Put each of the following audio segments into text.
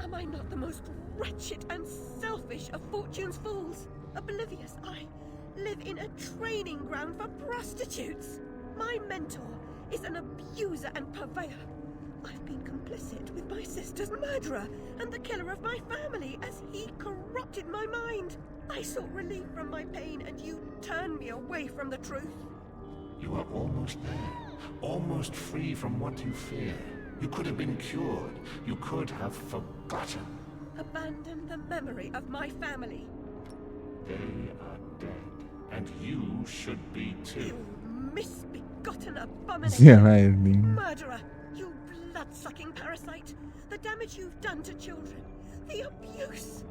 Am I not the most wretched and selfish of fortune's fools? Oblivious, I live in a training ground for prostitutes. My mentor is an abuser and purveyor. I've been complicit with my sister's murderer and the killer of my family as he corrupted my mind. I sought relief from my pain and you turned me away from the truth. You are almost there, almost free from what you fear. You could have been cured. You could have forgotten. Abandon the memory of my family. They are dead, and you should be too. You misbegotten abomination. Mas Murderer, you blood-sucking parasite. The damage you've done to children. The abuse.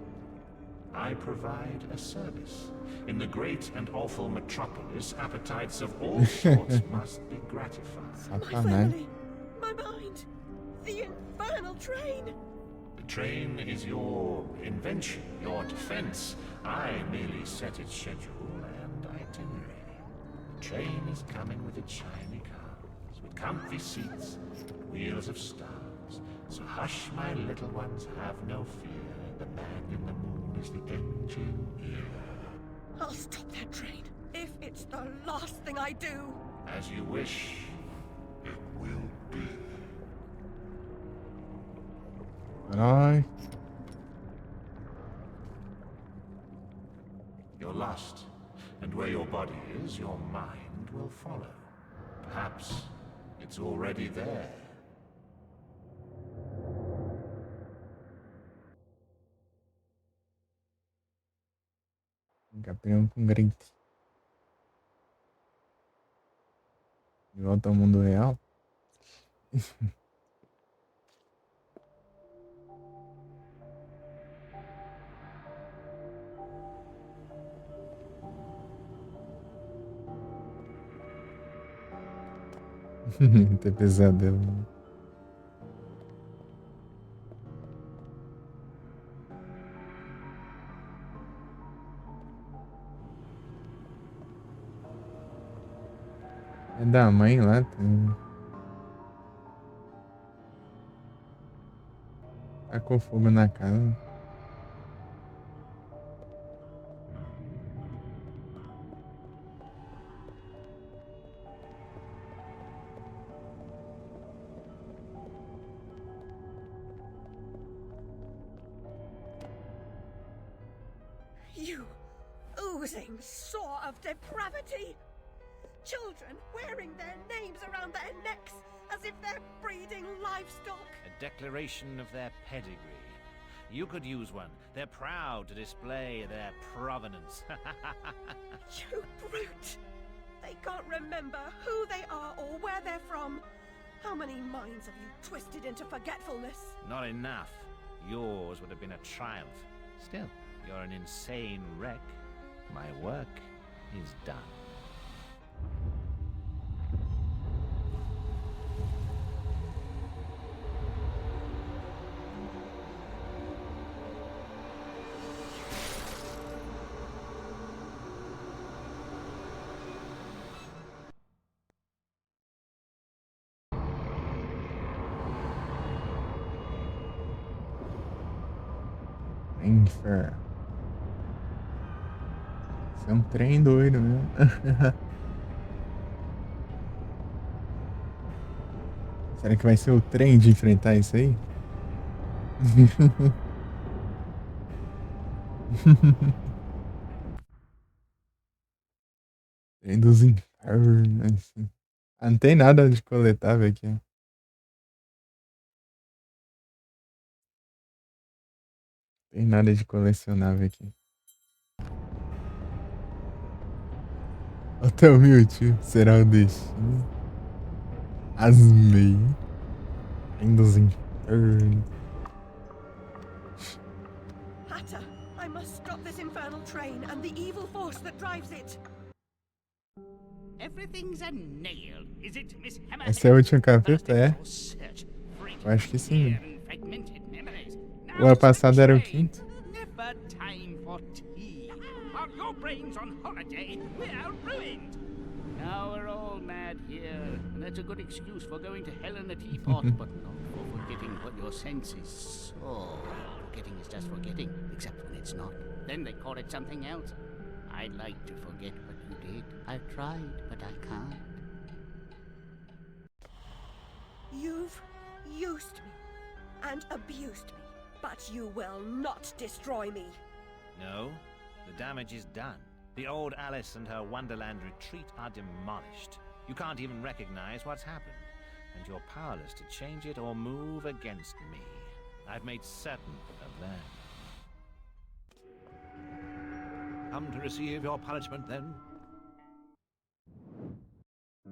I provide a service. In the great and awful metropolis, appetites of all sorts must be gratified. My family. My mind. The infernal train. The train is your invention, your defense. I merely set its schedule and itinerary. The train is coming with its shiny cars, with comfy seats, wheels of stars. So hush, my little ones, have no fear. The man in the moon is the engineer. I'll stop that train, if it's the last thing I do. As you wish, it will be. Caralho. You're lost, and where your body is, your mind will follow. Perhaps it's already there. Gabriel com grito. De volta ao mundo real. Ter pesadelo. É da mãe lá. Tá com fogo na casa. You oozing sore of depravity! Children wearing their names around their necks as if they're breeding livestock. A declaration of their pedigree. You could use one. They're proud to display their provenance. You brute! They can't remember who they are or where they're from. How many minds have you twisted into forgetfulness? Not enough. Yours would have been a triumph. Still, you're an insane wreck. My work is done. Infer. Isso é um trem doido, mesmo. Será que vai ser o trem de enfrentar isso aí? Trem dos infernos. Ah, não tem nada de coletável aqui. Tem nada de colecionável aqui. Até o Mewtwo será o destino. Asmei. Trem dos infernos. Hatter, I must stop this infernal train and the evil force that drives it. Everything's a nail, is it, Miss Hammerhead? Esse é o último capítulo, é? Eu acho que sim. O ano passado era o quinto. Never time for tea. While your brain's on holiday, we're ruined. Now we're all mad that here, and that's a good excuse for going to hell in a teapot, but not for forgetting what your senses saw. Forgetting is just forgetting, except when it's not. Then they call it something else. I'd like to forget what you did. I've tried, but I can't. You've used me and abused me, but you will not destroy me. No, the damage is done. The old Alice and her Wonderland retreat are demolished. You can't even recognize what's happened, and you're powerless to change it or move against me. I've made certain of that. Come to receive your punishment, then?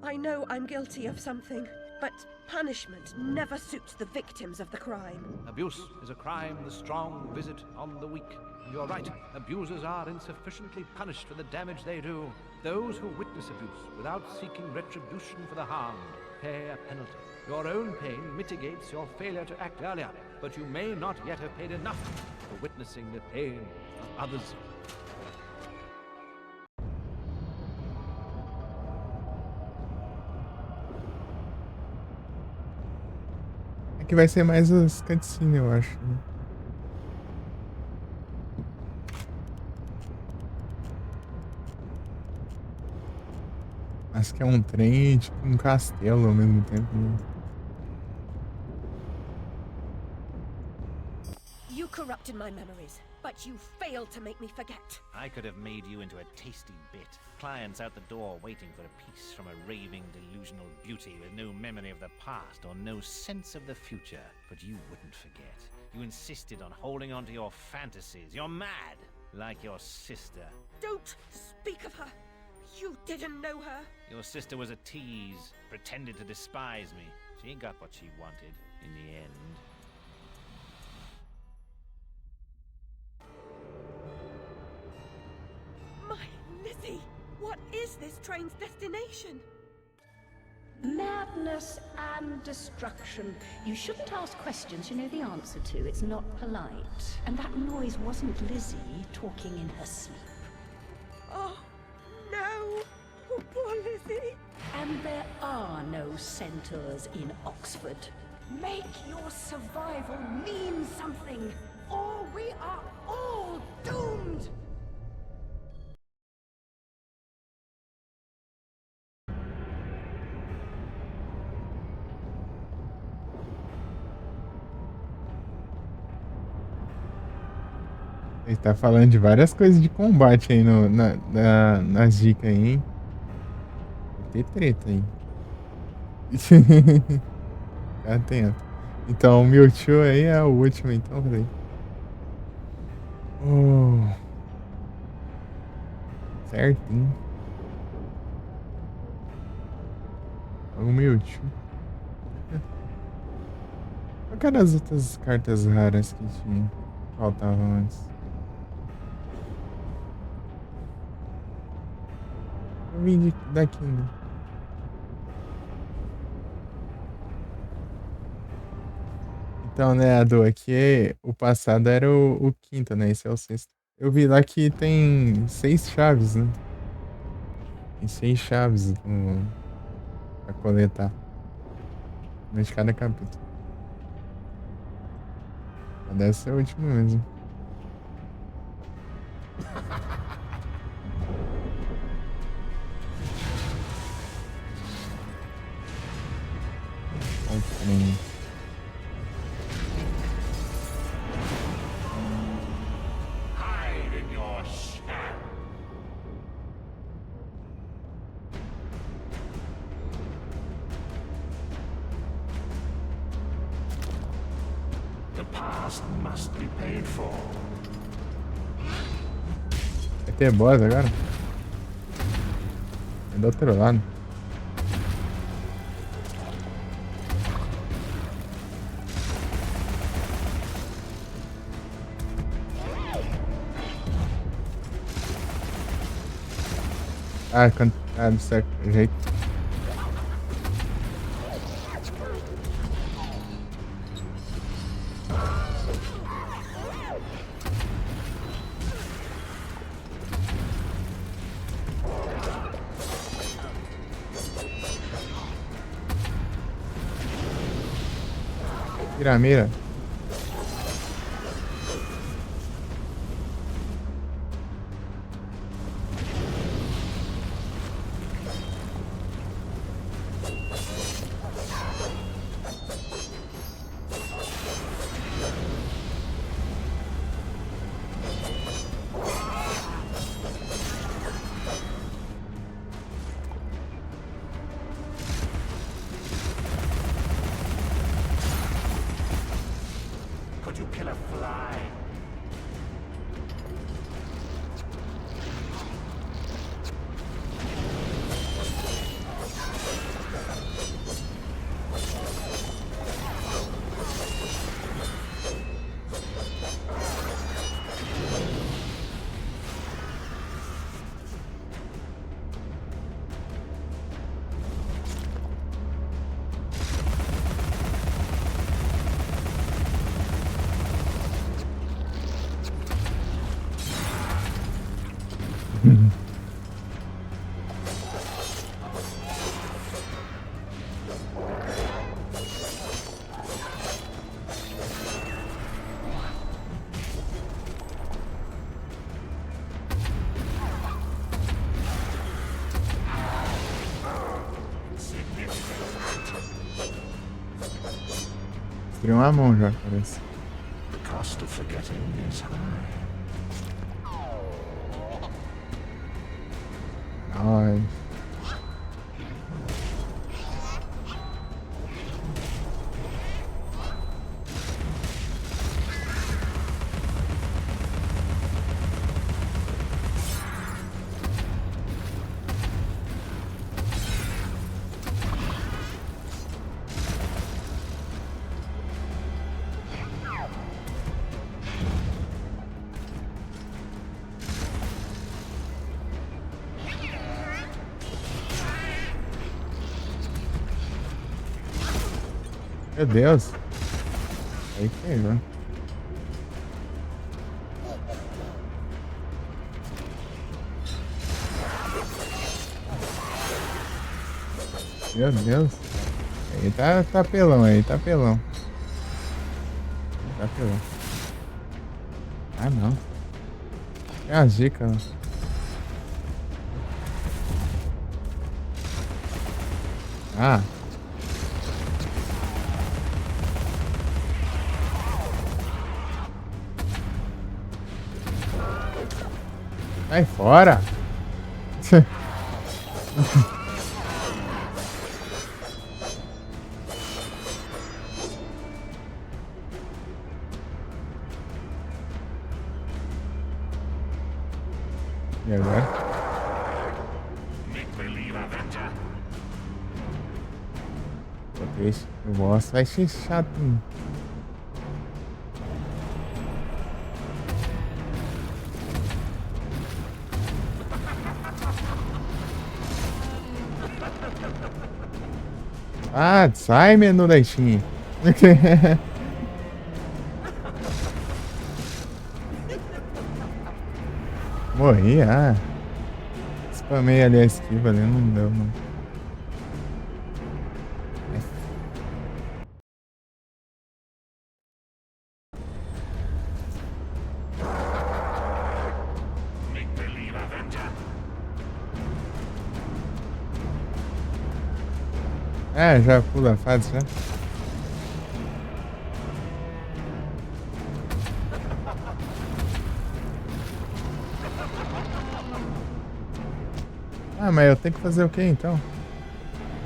I know I'm guilty of something, but punishment never suits the victims of the crime. Abuse is a crime the strong visit on the weak. And you're right, abusers are insufficiently punished for the damage they do. Those who witness abuse without seeking retribution for the harmed pay a penalty. Your own pain mitigates your failure to act earlier, but you may not yet have paid enough for witnessing the pain of others. Aqui vai ser mais as cutscenes, eu acho. Acho que é um trem, tipo um castelo ao mesmo tempo. You corrupted my memories, but you failed to make me forget. I could have made you into a tasty bit. Clients out the door waiting for a piece from a raving, delusional beauty with no memory of the past or no sense of the future. But you wouldn't forget. You insisted on holding on to your fantasies. You're mad, like your sister. Don't speak of her. You didn't know her. Your sister was a tease, pretended to despise me. She got what she wanted in the end. My Lizzie, what is this train's destination? Madness and destruction. You shouldn't ask questions you know the answer to. It's not polite. And that noise wasn't Lizzie talking in her sleep. Oh, no. Oh, poor Lizzie. And there are no centaurs in Oxford. Make your survival mean something, or we are all doomed! Ele tá falando de várias coisas de combate aí nas dicas aí, hein? Vai ter treta aí. Fica atento. Então o Mewtwo aí é o último, então, peraí. Oh. Certinho. O Mewtwo. Qual que eram as outras cartas raras que tinha? Faltavam antes. Eu vim daqui, né? Então, né, Adu, aqui o passado era o quinto, né? Esse é o sexto. Eu vi lá que tem 6 chaves, né? Tem 6 chaves pra coletar. No de cada capítulo. Mas deve ser o último mesmo. Trem. Hide in your shadow. The past must be paid for. Vai ter boss agora? É do outro lado. Ah, desse jeito. Tira a mira. Could you kill a fly? Destruiu uma mão já, parece. The cost of forgetting is high. Ai. Meu Deus. Aí pegou. Meu Deus. Aí tá pelão aí, tá pelão. Tá pelão. Ah não. É a dica, ó. Ah. Sai fora! E agora? Make believe Avenger. Deixa. O boss vai ser chato. Ah, sai, menu da Steam. Morri, ah. Spamei ali a esquiva ali, não deu, não. Make believe Avenger. É, já pula a fase já. Ah, mas eu tenho que fazer o que então?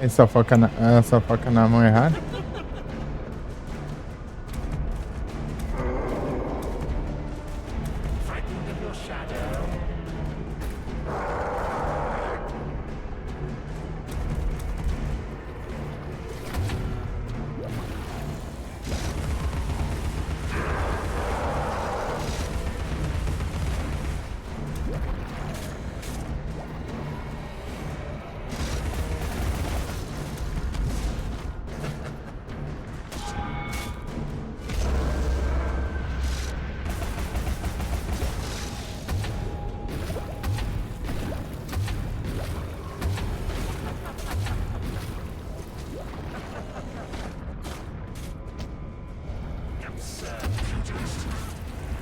Ele só foca na mão errada? Frightened of your shadow.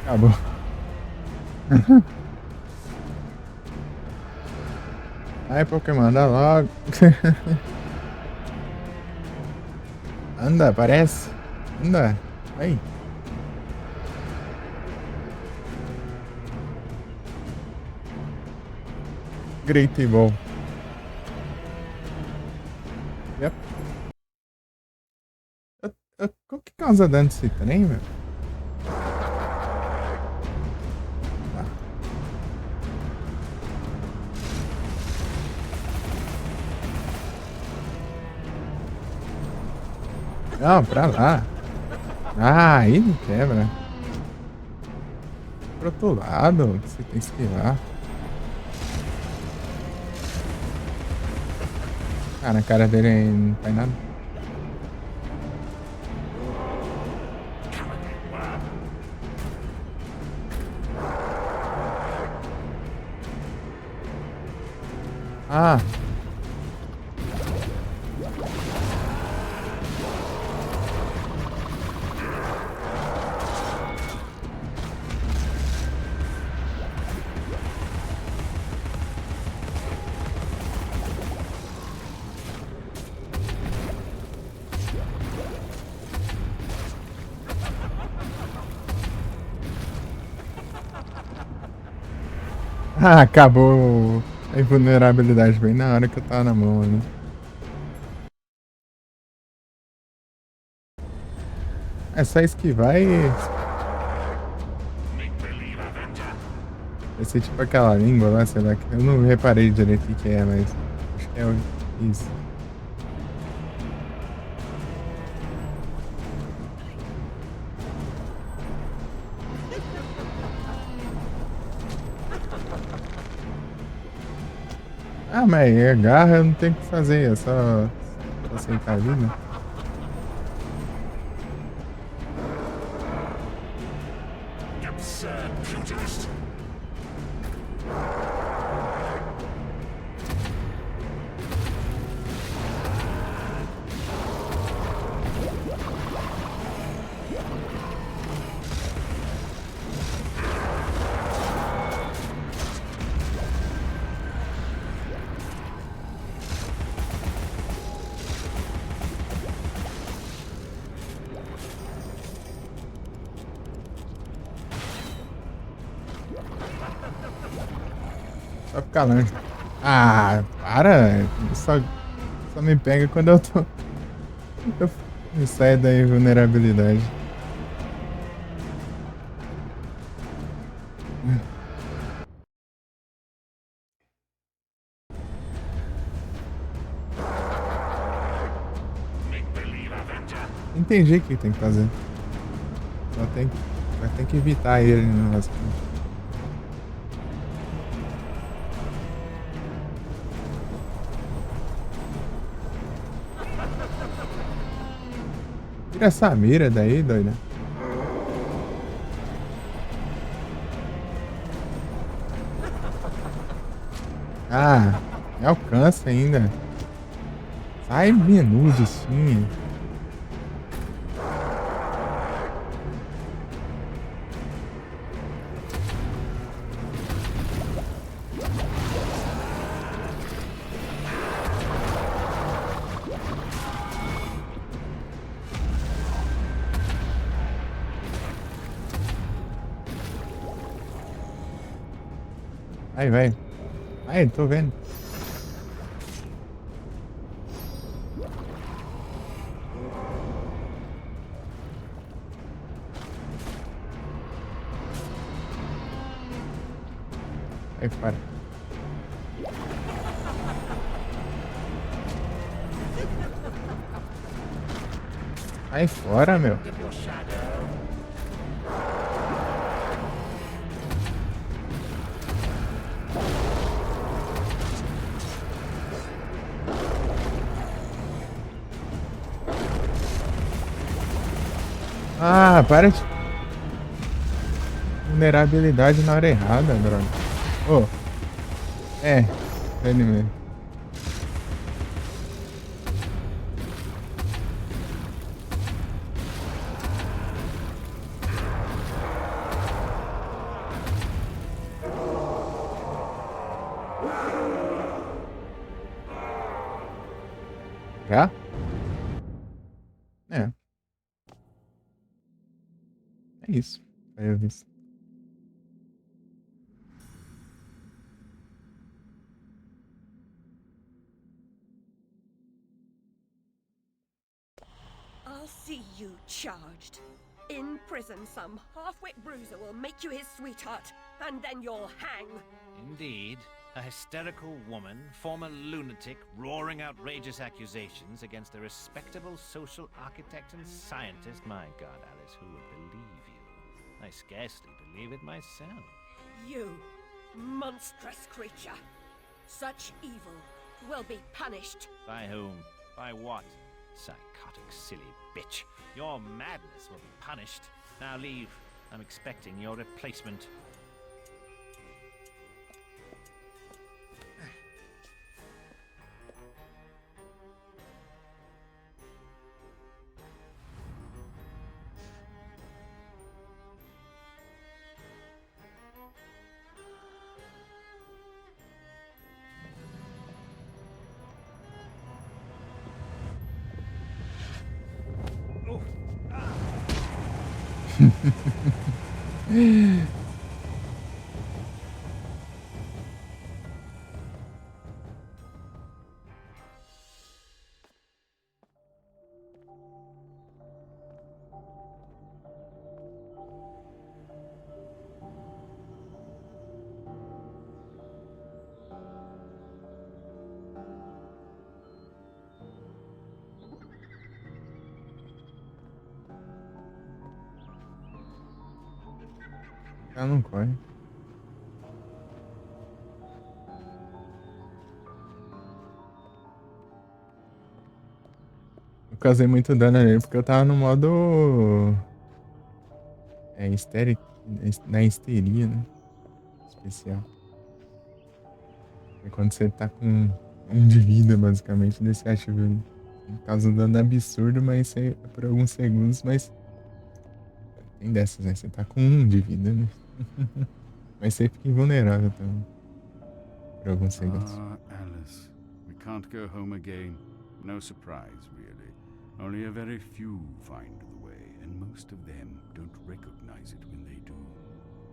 Acabou. Ai, Pokémon, anda logo. Anda, aparece. Anda. Vai. Great Ball. Yep. O que causa dano desse trem, meu? Não, pra lá. Ah, aí não quebra. Pro outro lado, você tem que esquivar. Ah, na cara dele não faz nada. Ah. Ah, acabou a invulnerabilidade bem na hora que eu tava na mão, né? É só esquivar e... Vai ser tipo aquela língua lá, sei lá. Eu não reparei direito o que é, mas... Acho que é isso. Ah, mas agarra, eu não tenho o que fazer, é só aceitar a vida. Só ficar longe. Ah, para! Só me pega quando eu tô... Eu saio da invulnerabilidade. Entendi o que tem que fazer. Só tem que evitar ele no negócio. Tira essa mira daí, doida. Ah, me alcança ainda. Sai menudo assim. Vai, vai. Vai, tô vendo. Vai fora. Sai fora, meu. Ah, para de... Vulnerabilidade na hora errada, droga. Oh. É, ele mesmo. Já? É. É isso. Aí eu vi. I'll see you charged. In prison, some half-wit bruiser will make you his sweetheart, and then you'll hang. Indeed. A hysterical woman, former lunatic, roaring outrageous accusations against a respectable social architect and scientist. My God, Alice, who would believe you? I scarcely believe it myself. You, monstrous creature. Such evil will be punished. By whom? By what? Psychotic, silly bitch. Your madness will be punished. Now leave. I'm expecting your replacement. Ah, não corre. Eu causei muito dano nele porque eu tava no modo. Na histeria, né? Especial. É quando você tá com 1 de vida, basicamente, desse ativa ele. Causa um dano absurdo, mas é por alguns segundos, mas. Tem dessas, né? Você tá com 1 de vida, né? Mas você fica invulnerável também. Por alguns segundos. Ah, Alice, we can't go home again. No surprise, really. Only a very few find the way, and most of them don't recognize it when they do.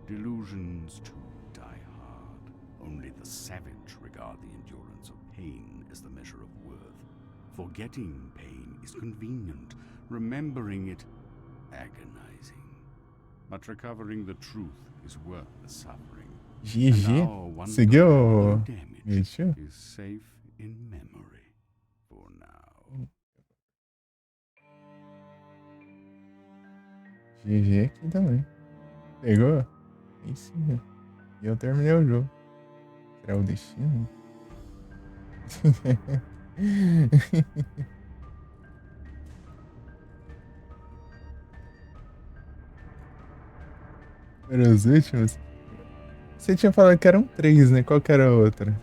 Delusions, too, die hard. Only the savage regard the endurance of pain as the measure of worth. Forgetting pain is convenient. Remembering it, agonizing. But recovering the truth is worth the suffering. GG. And our Seguiu, wonderful damage Mitchell? is safe in memory for now. GG aqui também. Pegou? Aí sim. E eu terminei o jogo. Será o destino? Foram os últimos? Você tinha falado que eram 3, né? Qual que era a outra?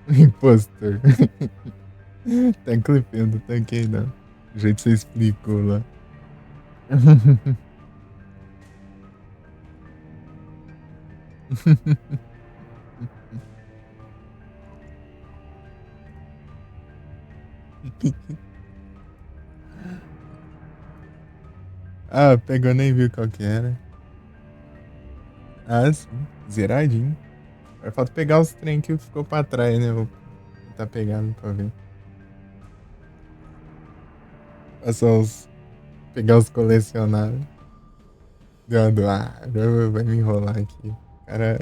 Impostor. Tá clipando, tá aqui não. Do jeito que você explicou lá. Ah, pegou, nem viu qual que era. Ah, sim. Zeradinho. Agora falta pegar os trem que ficou pra trás, né? Vou tentar pegar pra ver. Passar os... Pegar os colecionáveis. Agora vai me enrolar aqui. O cara...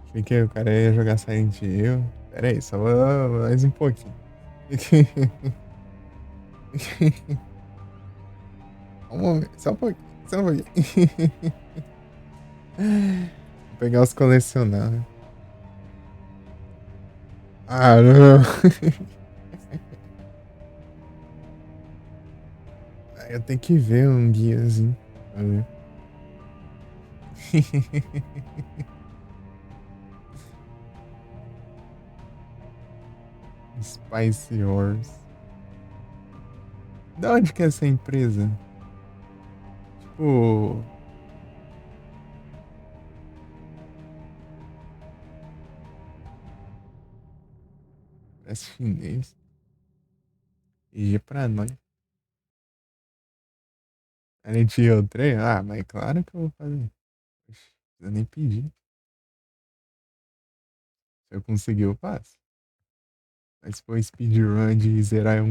Achei que o cara ia jogar Silent Hill. Pera aí, só mais um pouquinho. Vamos ver, só um pouquinho. Só um pouquinho. Vou pegar os colecionáveis. Ah, não. Eu tenho que ver um guiazinho. Pra ver. Spice Horse. Da onde que é essa empresa? Tipo... assistindo eles. E pra nós. A gente ia o trem? Ah, mas claro que eu vou fazer. Oxi, não precisa nem pedir. Se eu conseguir, eu faço. Mas se for speedrun de zerar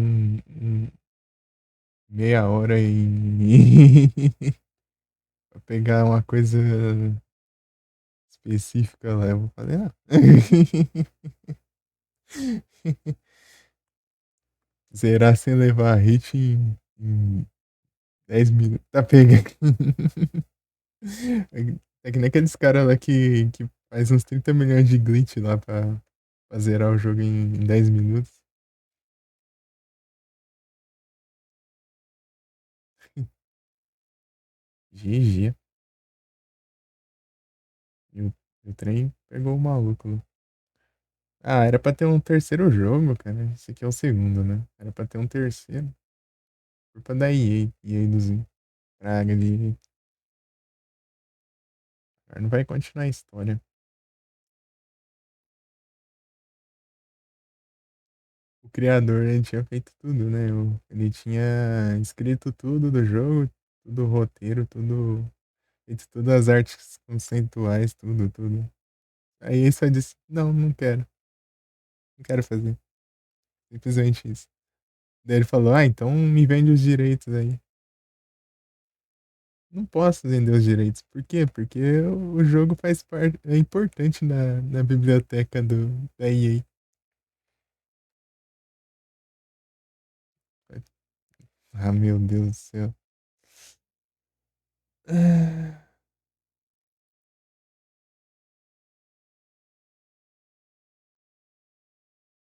meia hora em. pra pegar uma coisa específica lá, eu vou fazer, ah. Zerar sem levar hit em 10 minutos. Tá pegando. É que nem aqueles caras lá que faz uns 30 milhões de glitch lá pra zerar o jogo em 10 minutos. GG. E o trem pegou o maluco lá. Ah, era pra ter um terceiro jogo, cara. Esse aqui é o segundo, né? Era pra ter um terceiro. Culpa da EA. EA dos praga de EA. Agora não vai continuar a história. O criador, ele tinha feito tudo, né? Ele tinha escrito tudo do jogo, tudo o roteiro, tudo. Feito todas as artes conceituais, tudo. Aí ele só disse, não, não quero. Não quero fazer. Simplesmente isso. Daí ele falou, ah, então me vende os direitos aí. Não posso vender os direitos. Por quê? Porque o jogo faz parte, é importante na biblioteca da EA. Ah, meu Deus do céu. Ah,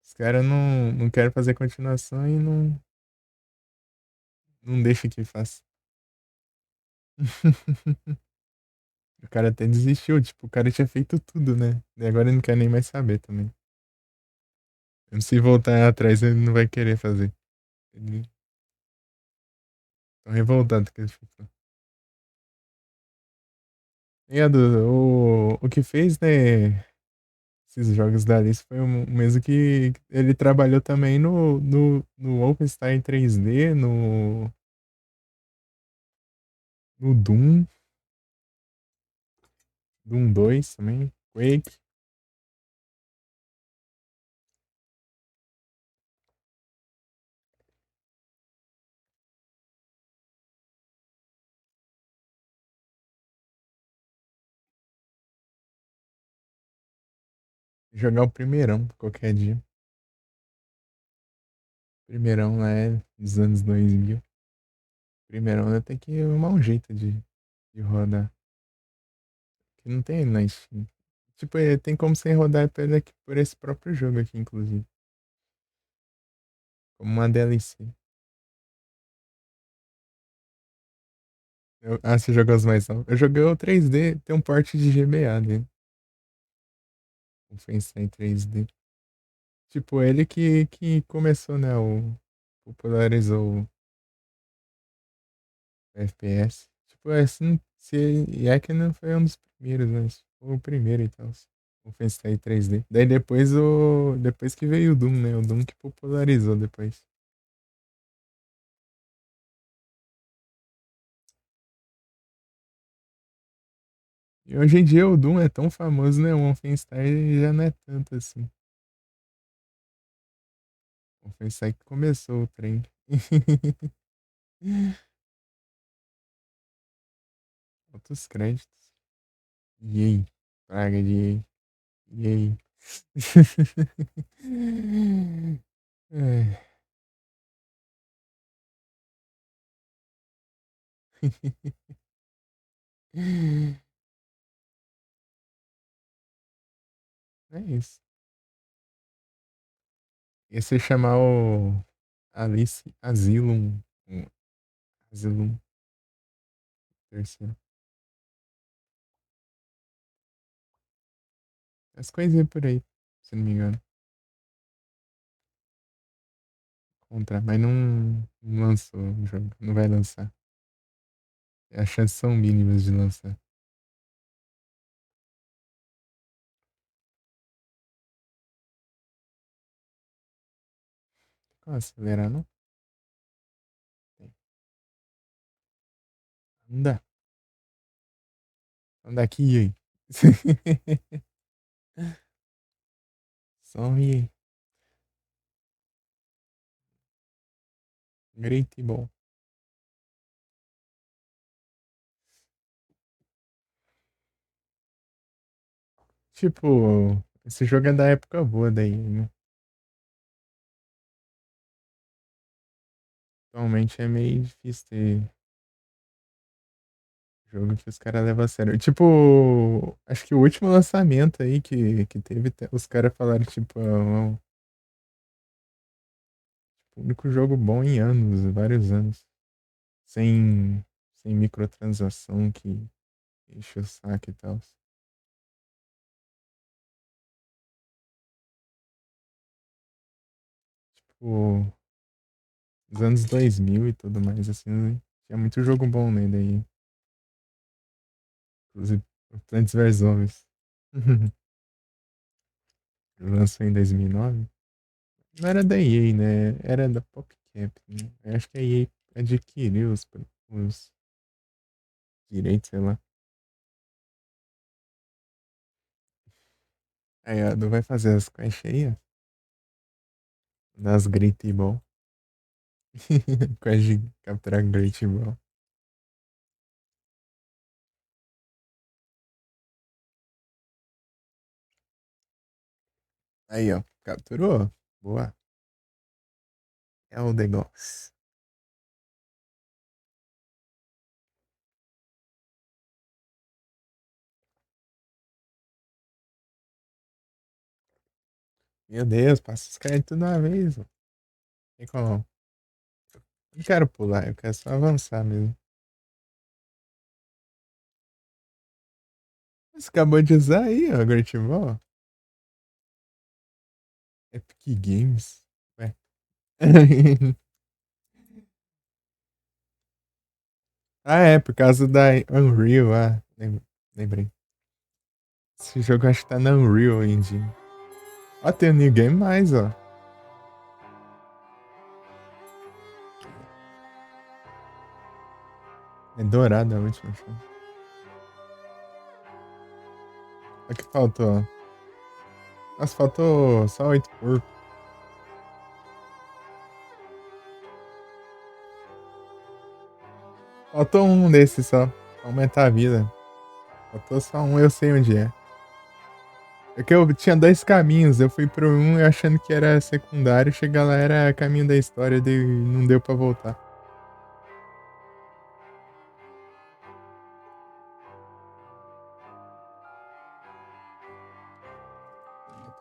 os caras não querem fazer continuação e não deixa que faça. O cara até desistiu, tipo, o cara tinha feito tudo, né? E agora ele não quer nem mais saber também. Se voltar atrás, ele não vai querer fazer. Ele tá revoltado que ele ficou. E Edu, o que fez, né, esses jogos da Alice foi o mesmo que ele trabalhou também no Wolfenstein 3D, no Doom 2 também, Quake. Jogar o primeirão qualquer dia. Primeirão lá é dos anos 2000. Primeirão eu tenho que arrumar um jeito de rodar. Que não tem na Steam. Tipo, tem como você rodar por esse próprio jogo aqui, inclusive. Como uma DLC. Você jogou os mais novos? Eu joguei o 3D, tem um porte de GBA dele. O Wolfenstein 3D. Tipo, ele que começou, né? Popularizou o FPS. Tipo, assim, se é que não foi um dos primeiros, né? Foi o primeiro, então. O Wolfenstein 3D. Daí depois que veio o Doom, né? O Doom que popularizou depois. E hoje em dia o Doom é tão famoso, né? O Wolfenstein já não é tanto assim. O Wolfenstein que começou o trem. Outros créditos. E aí? Praga de E aí? É. É isso. Ia se chamar o Alice Asylum. Asylum terceiro. As coisinhas por aí, se não me engano. Mas não lançou o jogo. Não vai lançar. As chances são mínimas de lançar. Como acelerar, não? Tem. Anda. Anda aqui, aí. Some aí. Great bom. Tipo, esse jogo é da época boa daí, né? Atualmente é meio difícil ter jogo que os caras levam a sério. Tipo, acho que o último lançamento aí que teve, os caras falaram, tipo, o único jogo bom em anos, vários anos. Sem microtransação que enche o saco e tal. Tipo, os anos 2000 e tudo mais, assim, né? Tinha muito jogo bom, né? Daí, inclusive, o Plants vs Zombies. Lançou em 2009. Não era da EA, né? Era da PopCap, né? Eu acho que a EA adquiriu os direitos, sei lá. Aí, ó, não vai fazer as quests aí, ó. Das Great Ball. Quest de capturar Great Ball. Aí, ó. Capturou? Boa. É o negócio. Meu Deus, passa os créditos de uma vez, ó. Tem como. Não quero pular, eu quero só avançar mesmo. Você acabou de usar aí, ó, Great Ball. Epic Games. Ué. Ah, é, por causa da Unreal, ah, lembrei. Esse jogo acho que tá na Unreal Engine. Ó, tem o New Game Mais, ó. É dourado a última. O que faltou? Nossa, faltou só 8 porcos. Faltou um desses só. Pra aumentar a vida. Faltou só um, eu sei onde é. É que eu tinha dois caminhos. Eu fui pro um achando que era secundário. Chegar lá era caminho da história. Não deu pra voltar.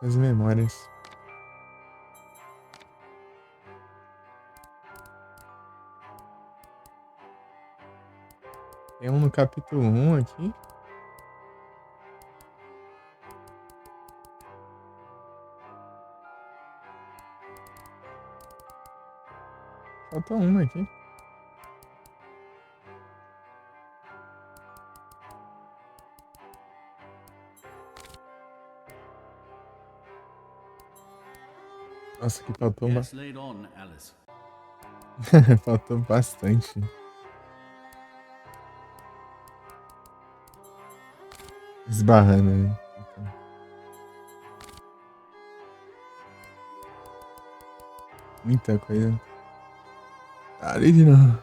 As memórias. Tem um no capítulo 1 aqui. Falta um aqui. Nossa, que faltou Yes, laid on, Alice. faltou bastante. Esbarrando, né? Muita coisa. Ali de novo.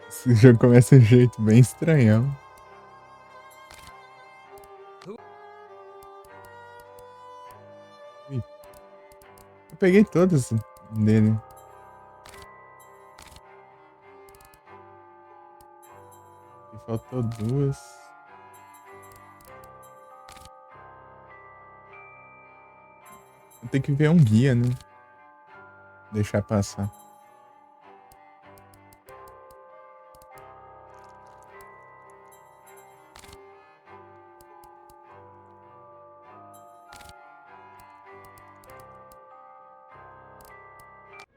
Esse jogo começa de um jeito bem estranhão. Ih, eu peguei todas dele. E faltou duas. Eu tenho que ver um guia, né? Deixar passar.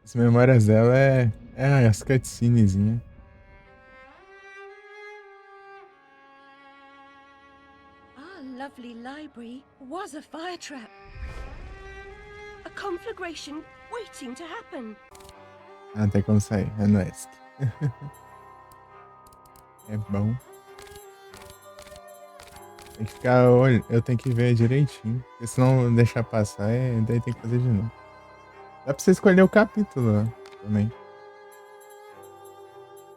As memórias dela é as cutscenezinhas. Our lovely library was a fire trap. A conflagration waiting to happen. Ah, tem como sair. É nóis. É bom. Tem que ficar. Eu tenho que ver direitinho. Porque senão deixar passar, daí tem que fazer de novo. Dá pra você escolher o capítulo lá também.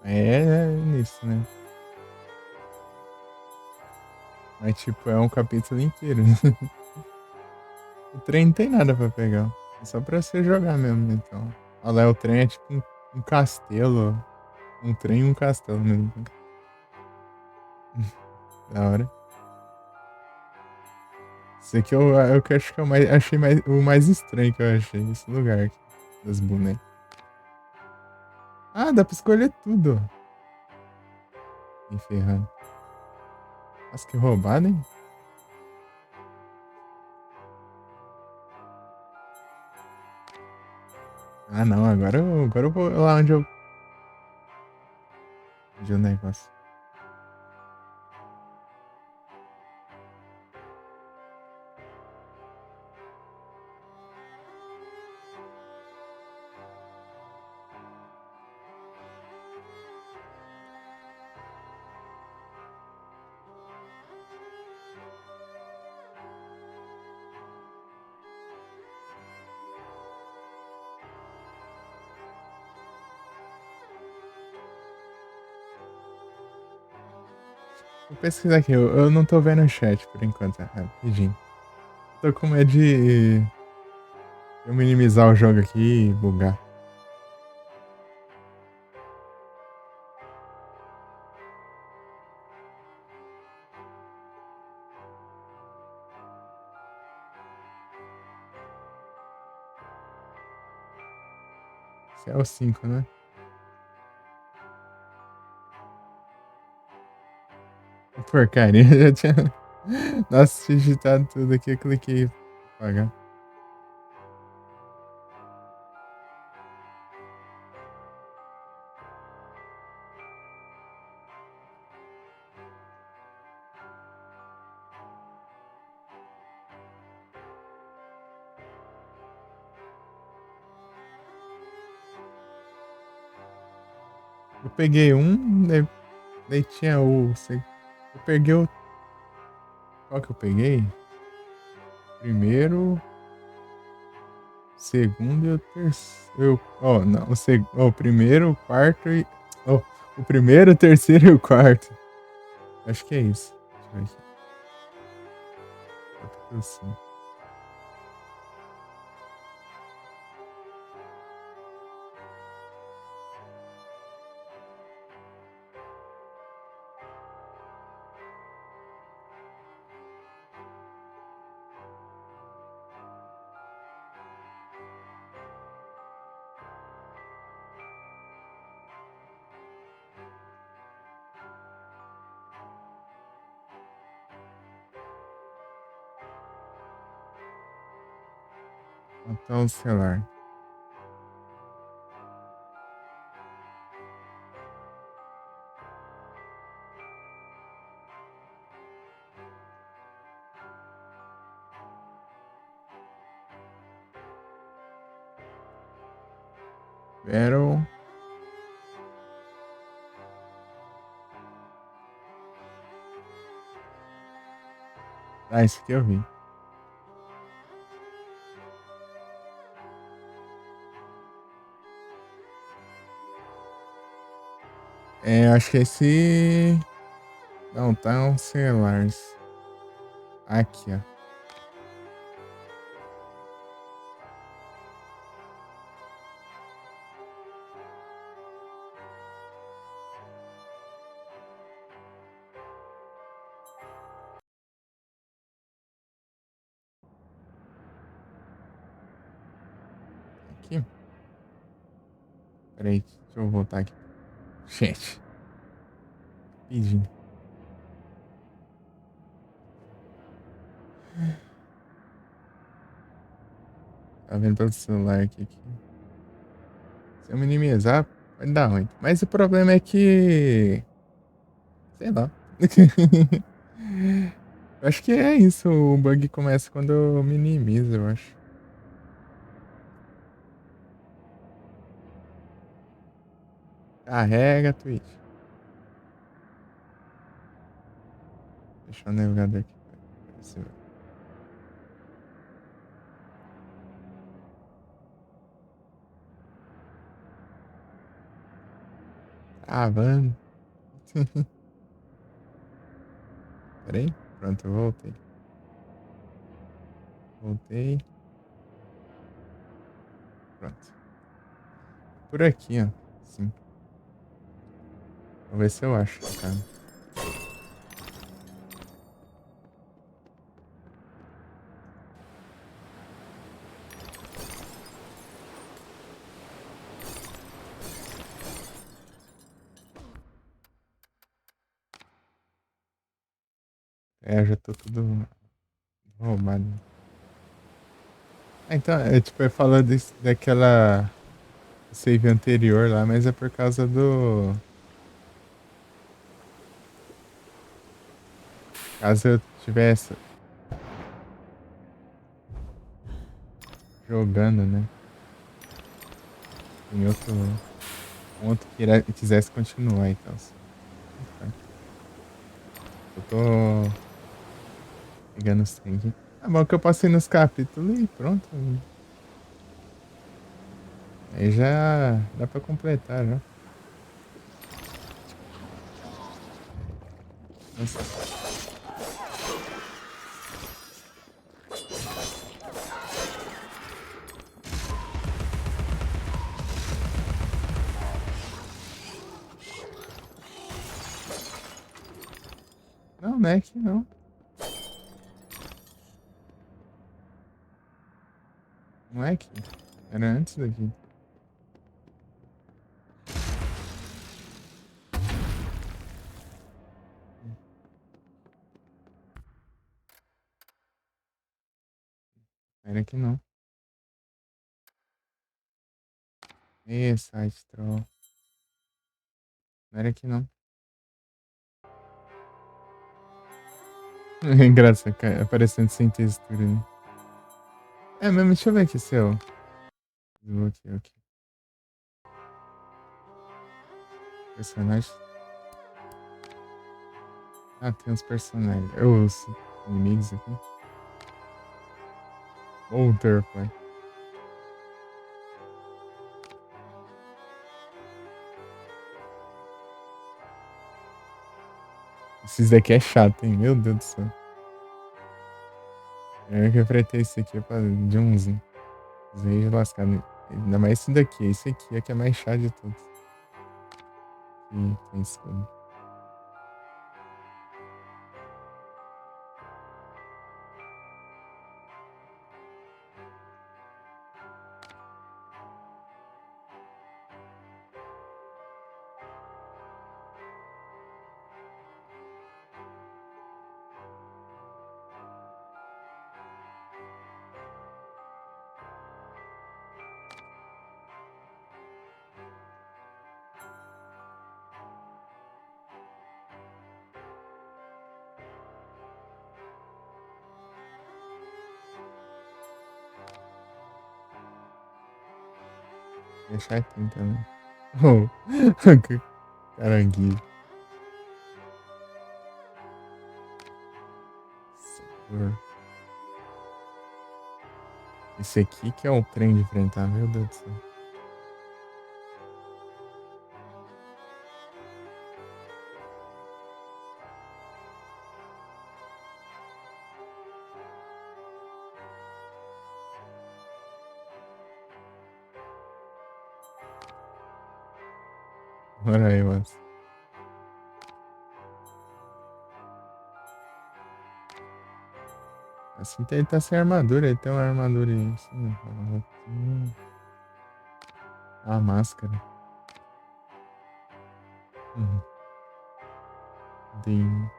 É nisso, né? Mas tipo, é um capítulo inteiro. O trem não tem nada pra pegar. É só pra você jogar mesmo, então. Olha lá, o trem é tipo um castelo. Um trem e um castelo mesmo. Da hora. Esse aqui eu que acho que achei o mais estranho que eu achei. Esse lugar aqui. Das bonecas. Ah, dá pra escolher tudo. Ferrando. Nossa, que roubado, hein? Ah, não. Agora eu vou lá onde eu... Onde é o negócio. Vou pesquisar aqui. Eu não tô vendo o chat por enquanto. Rapidinho. Tô com medo de eu minimizar o jogo aqui e bugar. Esse é o 5, né? Porcaria, já tinha. Nossa, tinha digitado tudo aqui, eu cliquei pra pagar. Eu peguei um, daí tinha o. Eu peguei o. Qual que eu peguei? Primeiro. Segundo e o terceiro. Ó, não. O primeiro, o quarto e. Ó, o primeiro, o terceiro e o quarto. Acho que é isso. Deixa eu ver aqui. Capítulo 5. Então, celular. Battle. Ah, esse aqui eu vi. É, acho que esse. Não, tá um celulares. Aqui, ó. Aqui. Peraí, deixa eu voltar aqui. Gente. Pedindo. Tá vendo pelo celular aqui. Se eu minimizar, pode dar ruim. Mas o problema é que. Sei lá. Eu acho que é isso. O bug começa quando eu minimizo, eu acho. Carrega, Twitch. Deixa o navegador aqui. Aparecer. Travando. Pera aí. Pronto, eu voltei. Voltei. Pronto. Por aqui, ó. Sim. Vou ver se eu acho, cara. É, já tô tudo roubado. Então, tipo, eu falando daquela save anterior lá, mas é por causa do... Caso eu tivesse jogando, né? Em outro ponto que quisesse continuar, então. Eu tô pegando os trem aqui. Tá bom que eu passei nos capítulos e pronto. Aí já dá pra completar, já. Nossa. Não é que não. Não é que. Era antes daqui. Era que não. Site troll. Não era que não. É engraçado, aparecendo sem textura, né? É mesmo, deixa eu ver aqui se eu desbloqueio aqui. Personagem. Ah, tem uns personagens. Os inimigos aqui. Butterfly. Esses daqui é chato, hein? Meu Deus do céu. Eu que enfrentei esse aqui de uns vezes lascado. Ainda mais esse daqui. Esse aqui é que é mais chato de todos. Tem escudo. É chatinho também. Oh, caranguejo. Sabor. Esse aqui que é o trem de enfrentar, meu Deus do céu. Olha aí, mas. Assim ele tá sem armadura, ele tem uma armadura aí. Assim, a máscara. Uhum. Tem.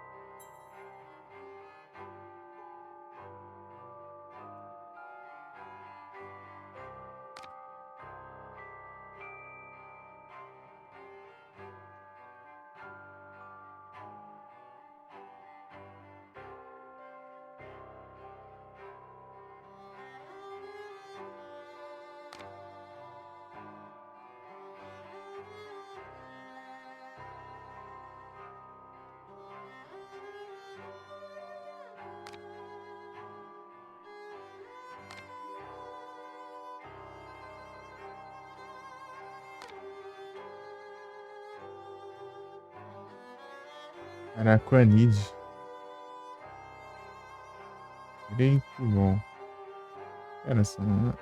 Araquanide. Direito bom. Era só uma.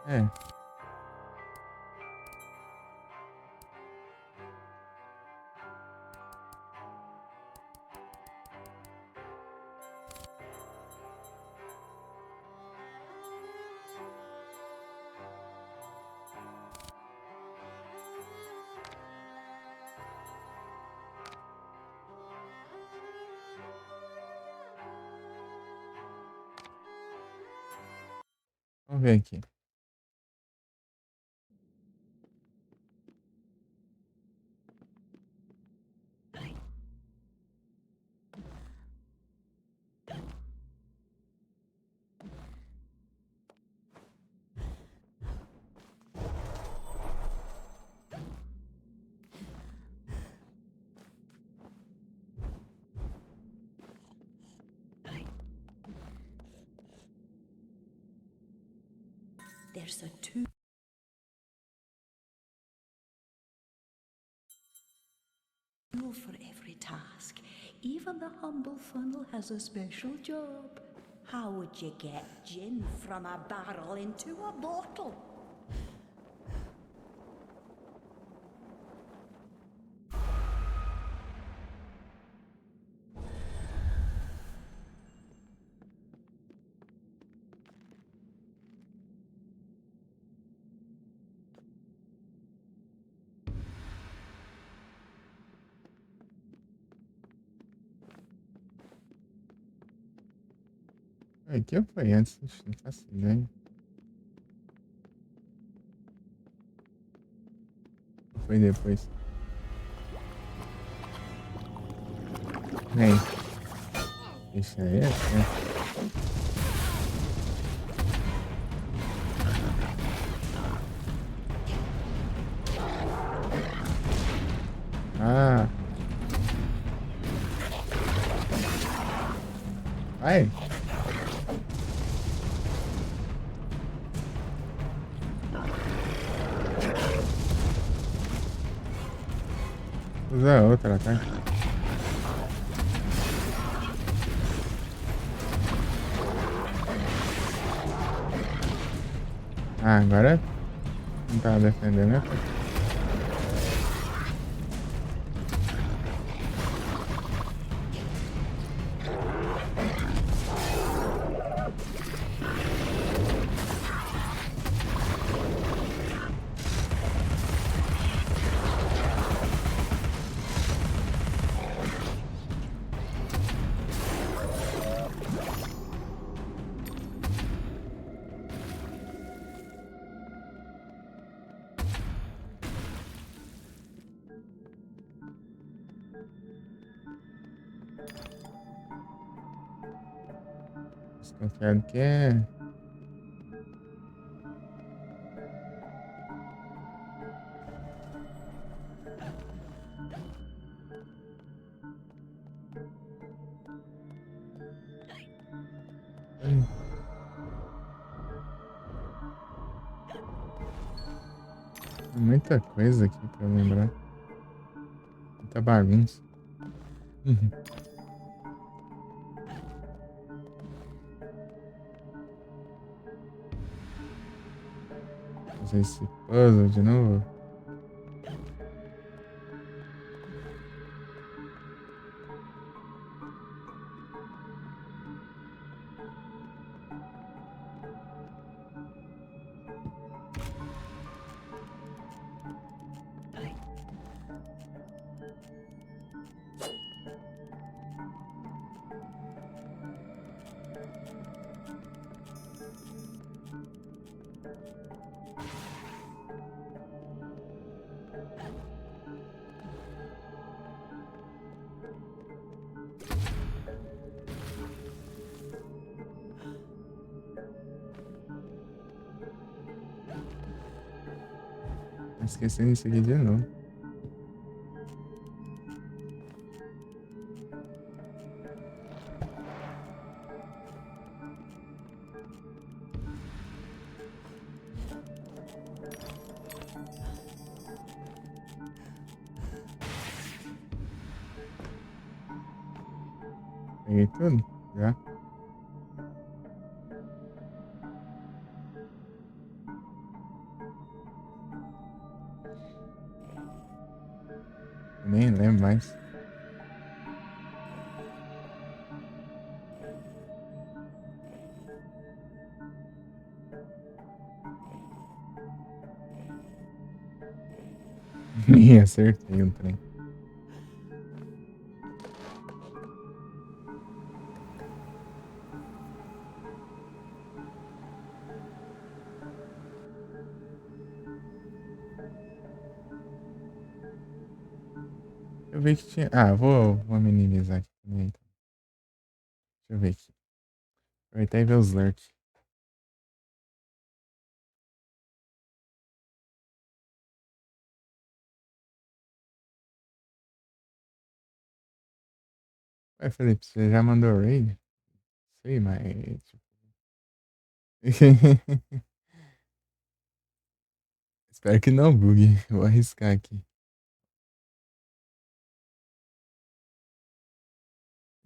É. Vamos ver aqui. There's a tool for every task. Even the humble funnel has a special job. How would you get gin from a barrel into a bottle? Aqui foi antes, não faço ideia. Ou foi depois? Vem. Deixa aí, Ah. Vai. Usa outra, tá? Ah, agora não tá defendendo, né? Desconfiado que é. Muita coisa aqui pra lembrar. Muita bagunça. Fazer esse puzzle de novo. Esquecendo isso aqui de novo. Peguei tudo? Já? Eu nem lembro mais. Nem acertei um trem. Eu vi que tinha. Ah, vou minimizar aqui também. Então. Deixa eu ver aqui. Aproveitar e ver os lurks. Ué, Felipe, você já mandou raid? Sei, mas. Tipo... Espero que não bugue. Vou arriscar aqui.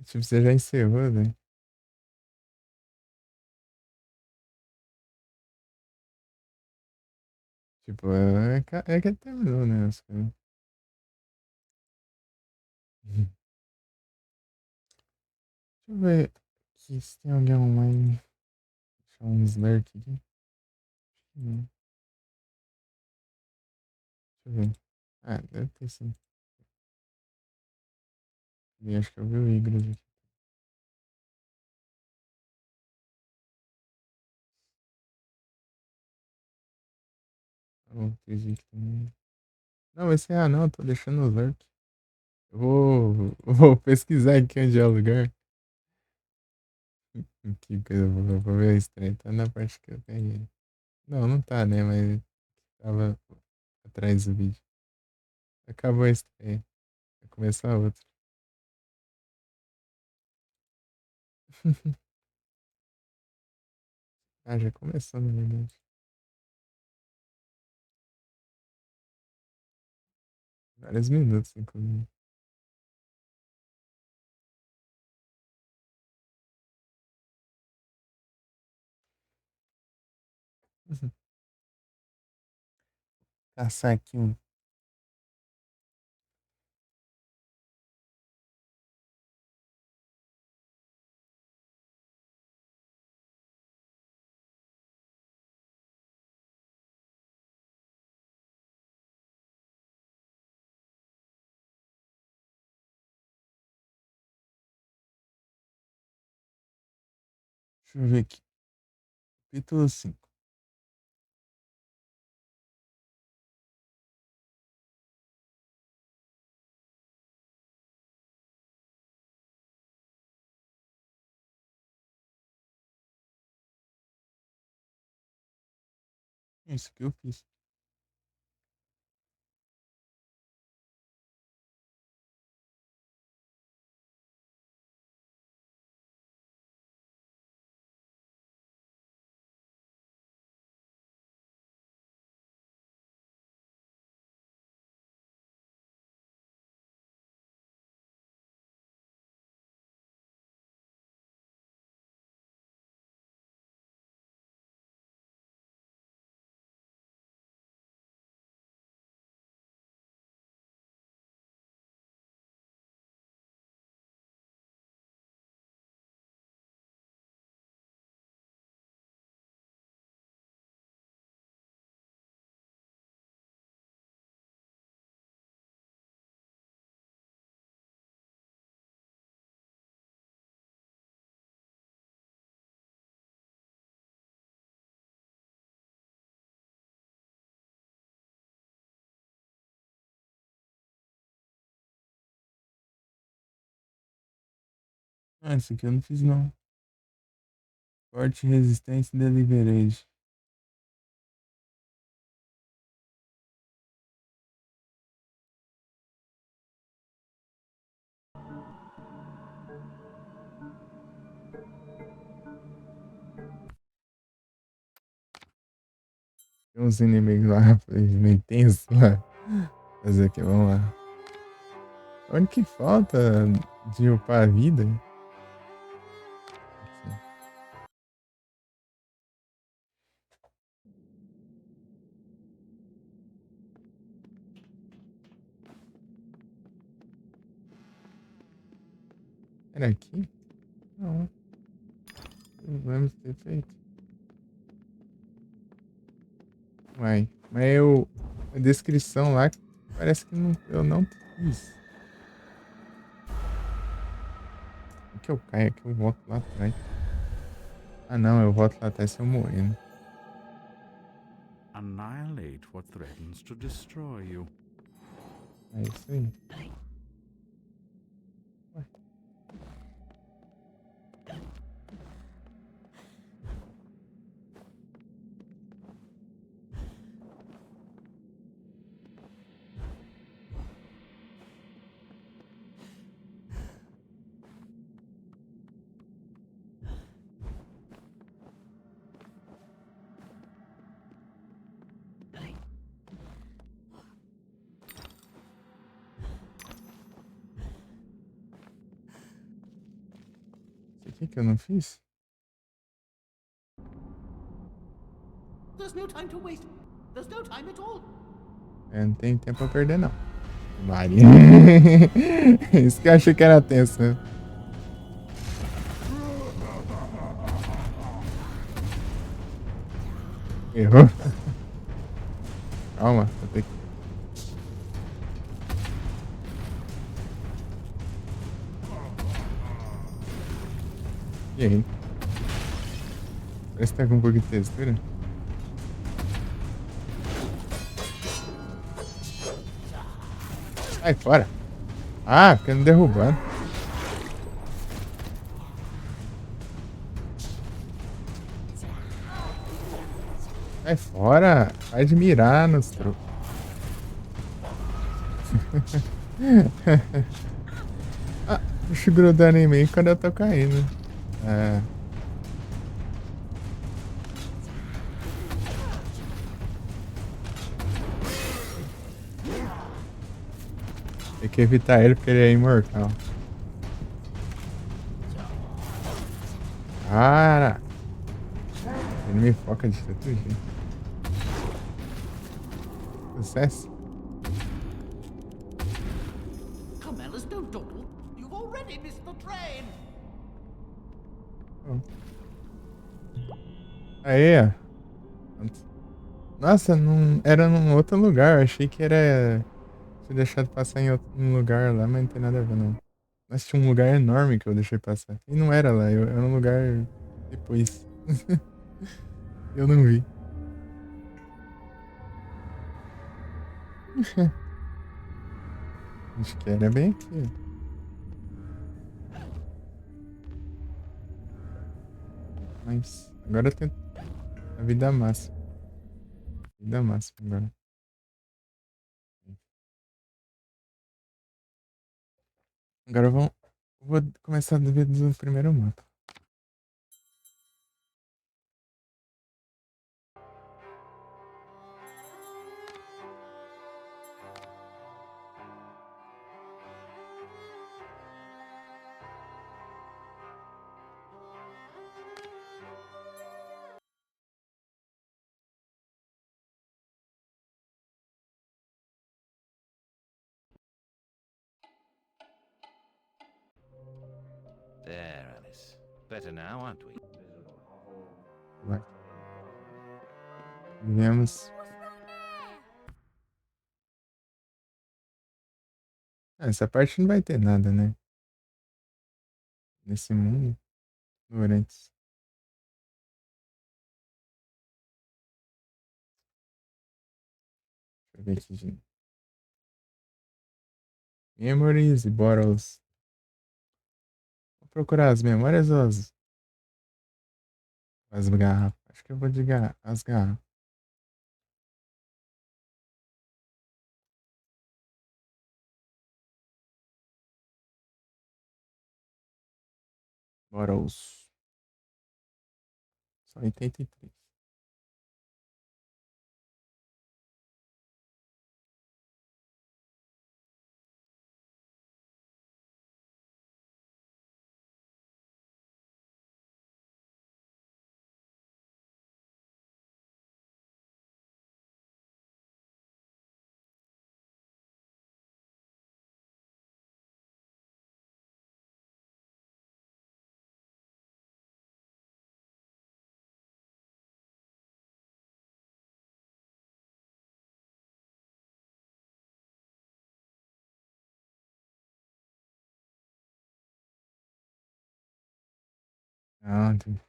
Tipo, você já encerrou, né? Tipo, é que terminou, né? As coisas. Deixa eu ver aqui se tem alguém online. Deixa uns lurk aqui. Deixa eu ver. Ah, deve ter sim. Eu acho que eu vi o Igros aqui. O Trizic também. Não, esse é não, tô deixando o lurk. Eu vou pesquisar aqui onde é o lugar. Que coisa, vou ver a estreia. Tá na parte que eu peguei. Não, não tá, né? Mas tava atrás do vídeo. Acabou a estreia. Vai começar outra. Ah, já começou, na verdade. Vários minutos, inclusive. Caçar aqui um. Deixa eu ver aqui. Capítulo 5. Isso que eu fiz. Ah, isso aqui eu não fiz não. Forte resistência e delivery. Tem uns inimigos lá, meio tenso lá. Fazer aqui, vamos lá. Onde que falta de upar a vida? Aqui. Era aqui? Não. Não lembro de ter feito. Uai, mas a descrição lá parece que eu não fiz. Que eu caio aqui, eu volto lá atrás. Ah não, eu volto lá atrás se eu morrer, né? Annihilate what threatens to destroy you. É isso aí. Ué. Isso aqui que eu não fiz? There's no time to waste. There's no time at all. Não tem tempo pra perder, não. Maria. Isso que eu achei que era tenso, né? Errou. Calma, vou ter que... E aí? Parece que tá com um pouco de textura. Sai fora. Ah, fica me derrubando. Sai fora. Vai de mirar nos trocos. Ah, bicho grudando em mim quando eu tô caindo. É. Tem que evitar ele porque ele é imortal. Cara! Ele me foca de todo jeito. Sucesso. Come, Alice, don't dawdle. You've already missed the train. Oh. Aí, ó. Nossa, não, era num outro lugar. Eu achei que era... Tinha deixado passar em outro lugar lá, mas não tem nada a ver, não. Mas tinha um lugar enorme que eu deixei passar. E não era lá, era um lugar depois. Eu não vi. Acho que era bem aqui. Mas agora tem a vida máxima. Vida máxima agora. Agora vou começar do vídeo do primeiro mapa. There, Alice. Better now, aren't we? Vai. Vemos. Essa parte não vai ter nada, né? Nesse mundo. Durante. Deixa eu ver aqui, gente. Memories e bottles. Vou procurar as memórias ou as garrafas. Acho que eu vou de as garrafas. Bottles. Só 83. Ah, tem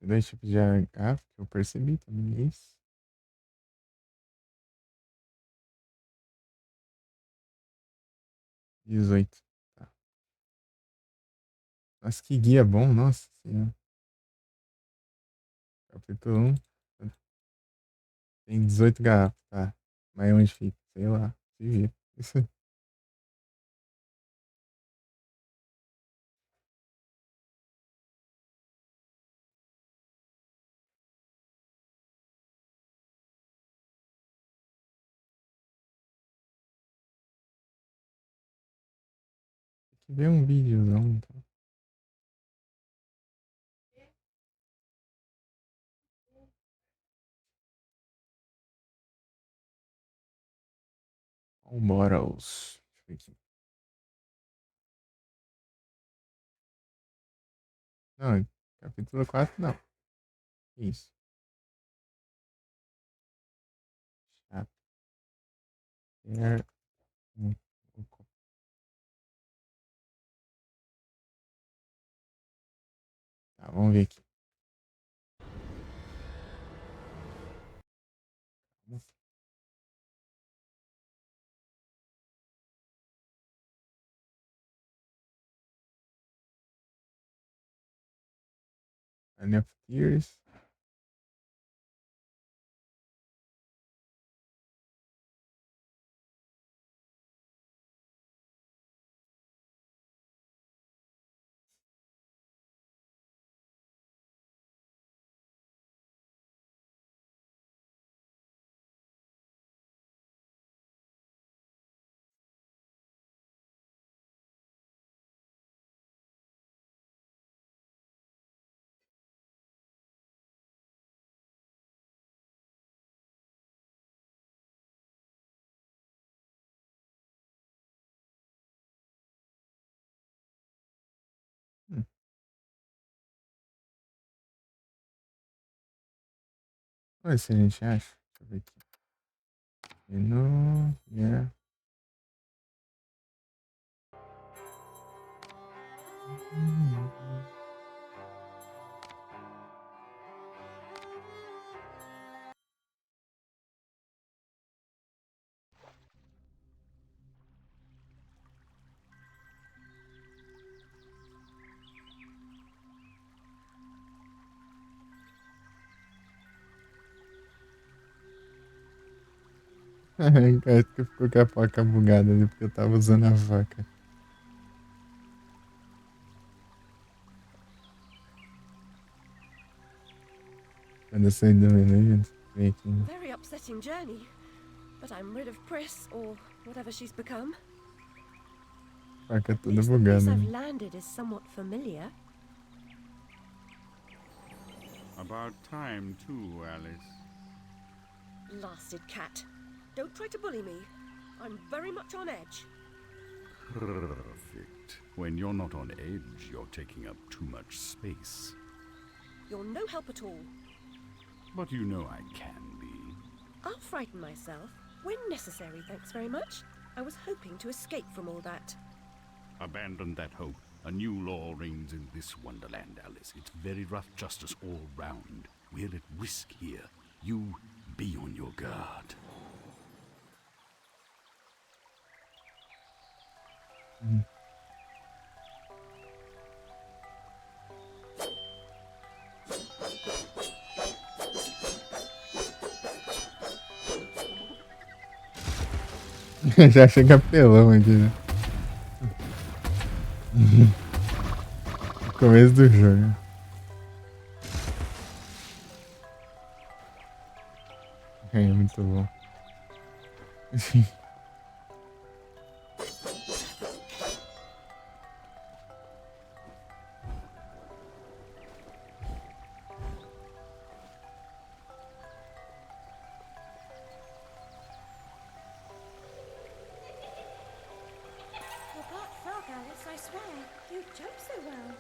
dois tipos de H que eu percebi também. Isso. Dezoito. Tá. Nossa, que guia bom, nossa senhora. Capítulo 1. Tem 18 garrafas, tá. Mas onde fica? Sei lá. Se vira. Isso. Tem que ver um videozão, então. Vambora, os. Deixa eu ver aqui. Não, capítulo 4 não. Isso. Chapter. Tá, vamos ver aqui. Valley of Tears. Hum. Olha se a gente acha. Deixa eu ver aqui. Menu. Yeah. Cara, que ficou com a placa bugada ali porque eu tava usando a faca. Quando eu saí do menu, vem aqui. Very upsetting journey. But I'm rid of Priss, or whatever she's become. Faca At toda least the place bugada. I've landed is somewhat familiar. About time, too, Alice. Blasted cat. Don't try to bully me. I'm very much on edge. Perfect. When you're not on edge, you're taking up too much space. You're no help at all. But you know I can be. I'll frighten myself when necessary, thanks very much. I was hoping to escape from all that. Abandon that hope. A new law reigns in this wonderland, Alice. It's very rough justice all round. We're at risk here. You be on your guard. Já chega pelão aqui, né? No começo do jogo. É muito bom. You're part frog, Alice, I swear. You jump so well.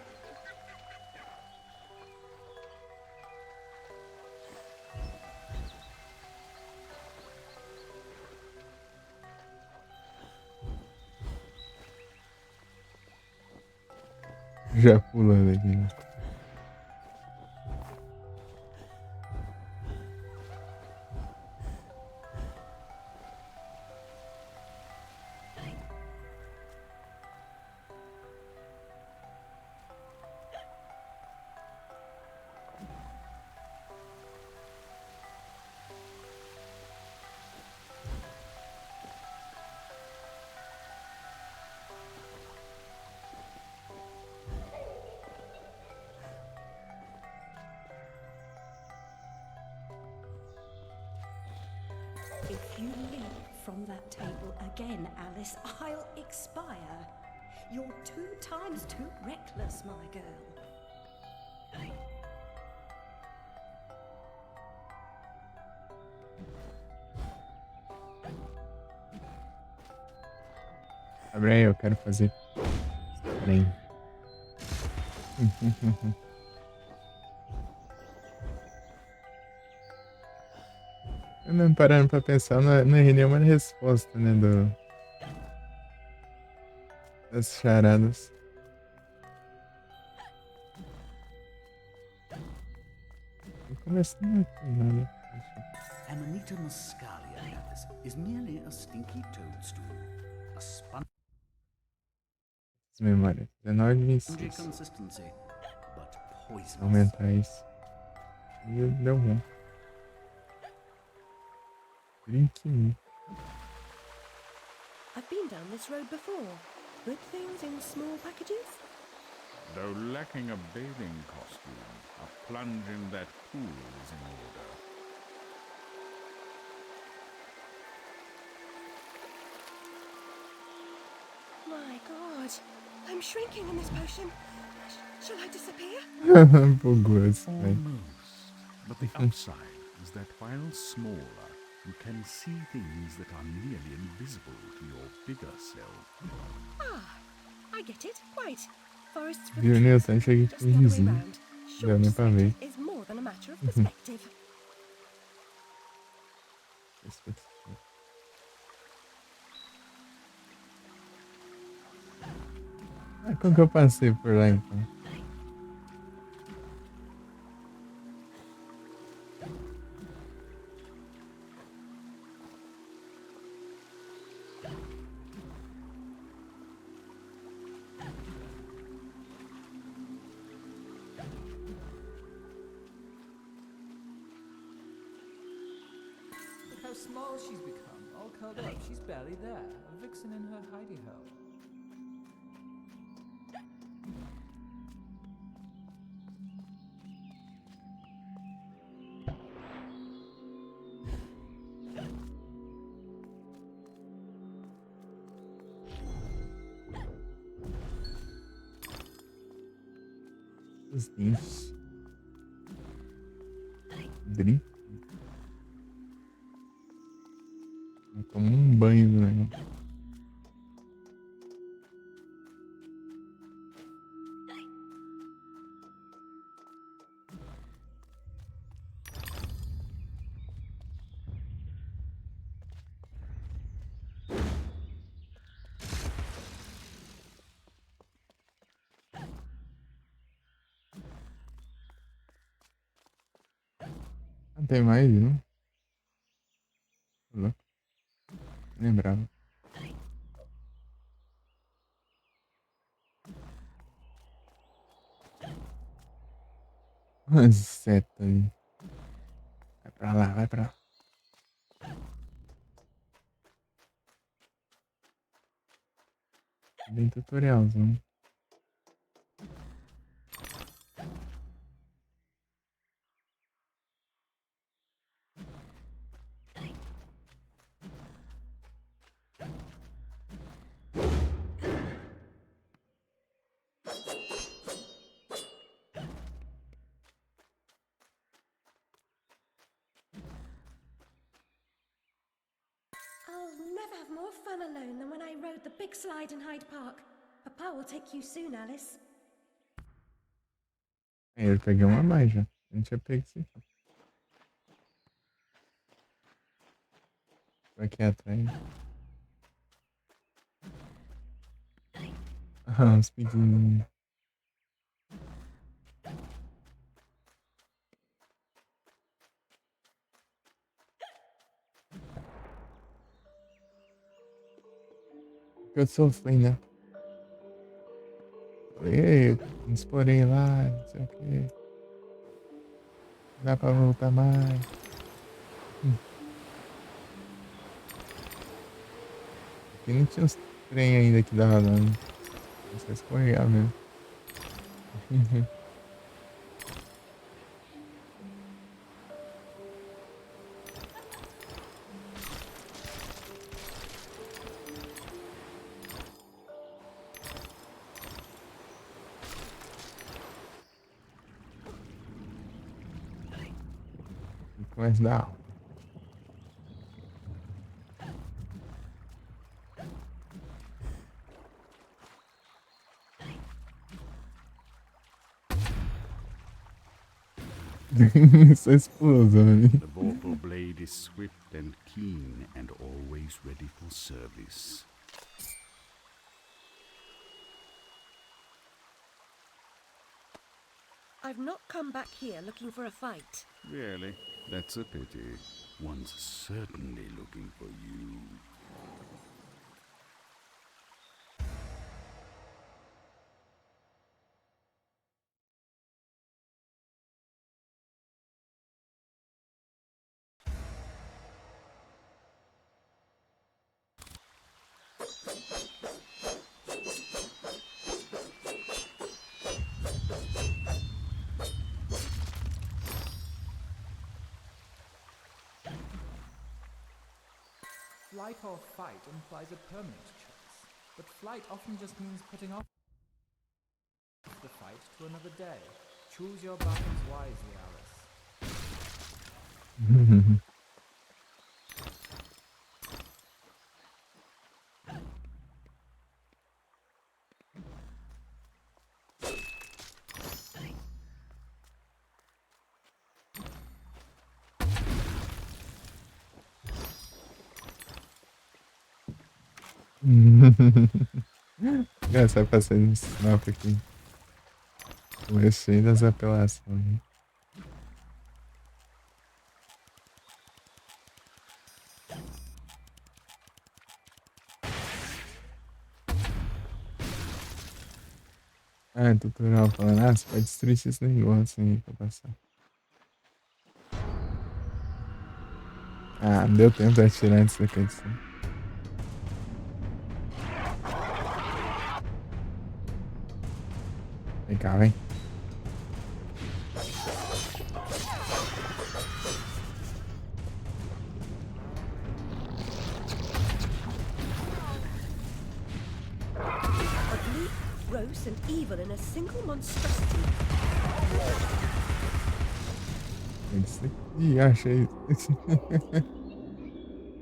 Já pulando aqui, né? If you leap from that table again, Alice, I'll expire. You're 2 times too reckless, my girl. Abre aí, eu quero fazer. Trem. Eu não parando pra pensar, não errei nenhuma resposta, né, das charadas. Tô começando aqui, nada. Amanita muscaria, Alice, is merely a stinky toadstool. A spongy As memórias. 19 de 26. consistency, but poisonous. Aumentar isso. E deu bom. 20. I've been down this road before. Good things in small packages? Though lacking a bathing costume, a plunge in that pool is in order. My God, I'm shrinking in this potion. Shall I disappear? Bugou esse trem. Almost. But the upside is that while smaller, you can see things that are nearly invisible to your bigger self. Ah, I get it. Right. Forests for Viu, the Nilton? trees. Achei que Just tinha the other way vizinho. round. Deu Short nem pra ver. perspective is more than a matter of perspective. Ah, como que eu passei por lá então? Look how small she's become, all curled up. She's barely there. A vixen in her hidey-ho. Os dentes. Drip. Eu tomo um banho do negócio. Ah, tem mais, não? Louco. Lembrava. Uma seta ali. Vai pra lá, vai pra lá. Bem tutorialzão. I'll never have more fun alone than when I rode the big slide in Hyde Park. Papa will take you soon, Alice. Aí eu peguei uma a mais já. Eu não tinha pego isso aqui. Tô aqui atrás. Ah, os pequenininhos. Eu sofri, né? Falei, explorei lá, não sei o que. Dá pra voltar mais. Aqui não tinha os trem ainda que dava dano. Só escorregar mesmo. Mas dá. Isso é explosão ali. The vorpal blade is swift and keen and always ready for service. I've not come back here looking for a fight. Really? That's a pity. One's certainly looking for you. Flight or fight implies a permanent choice, but flight often just means putting off the fight to another day. Choose your battles wisely, Alice. Engraçado passar nesse mapa aqui. O recheio das apelações. Ah, tutorial falando, ah, você pode destruir esse negócio aí pra passar. Ah, não deu tempo de atirar antes da cutscene. Vem cá, vem. Ugly, gross, and evil in a single monstrosity. Ih, achei.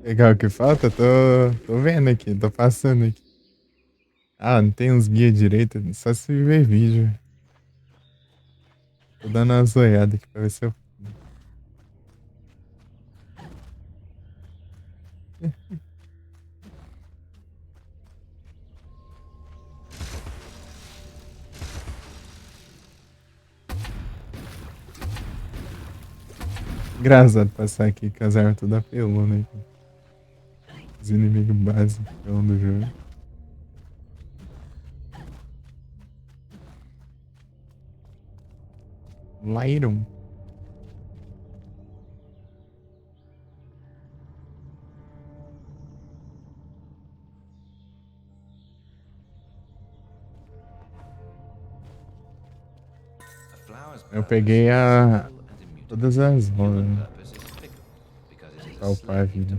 Legal, o que falta? Tô vendo aqui, tô passando aqui. Ah, não tem uns guias direito, só se ver vídeo. Tô dando uma zoiada aqui pra ver se eu. Engraçado passar aqui com as armas toda apelona aqui. Os inimigos básicos do jogo. Lyron. Eu peguei todas as rodas. Pra upar a vida.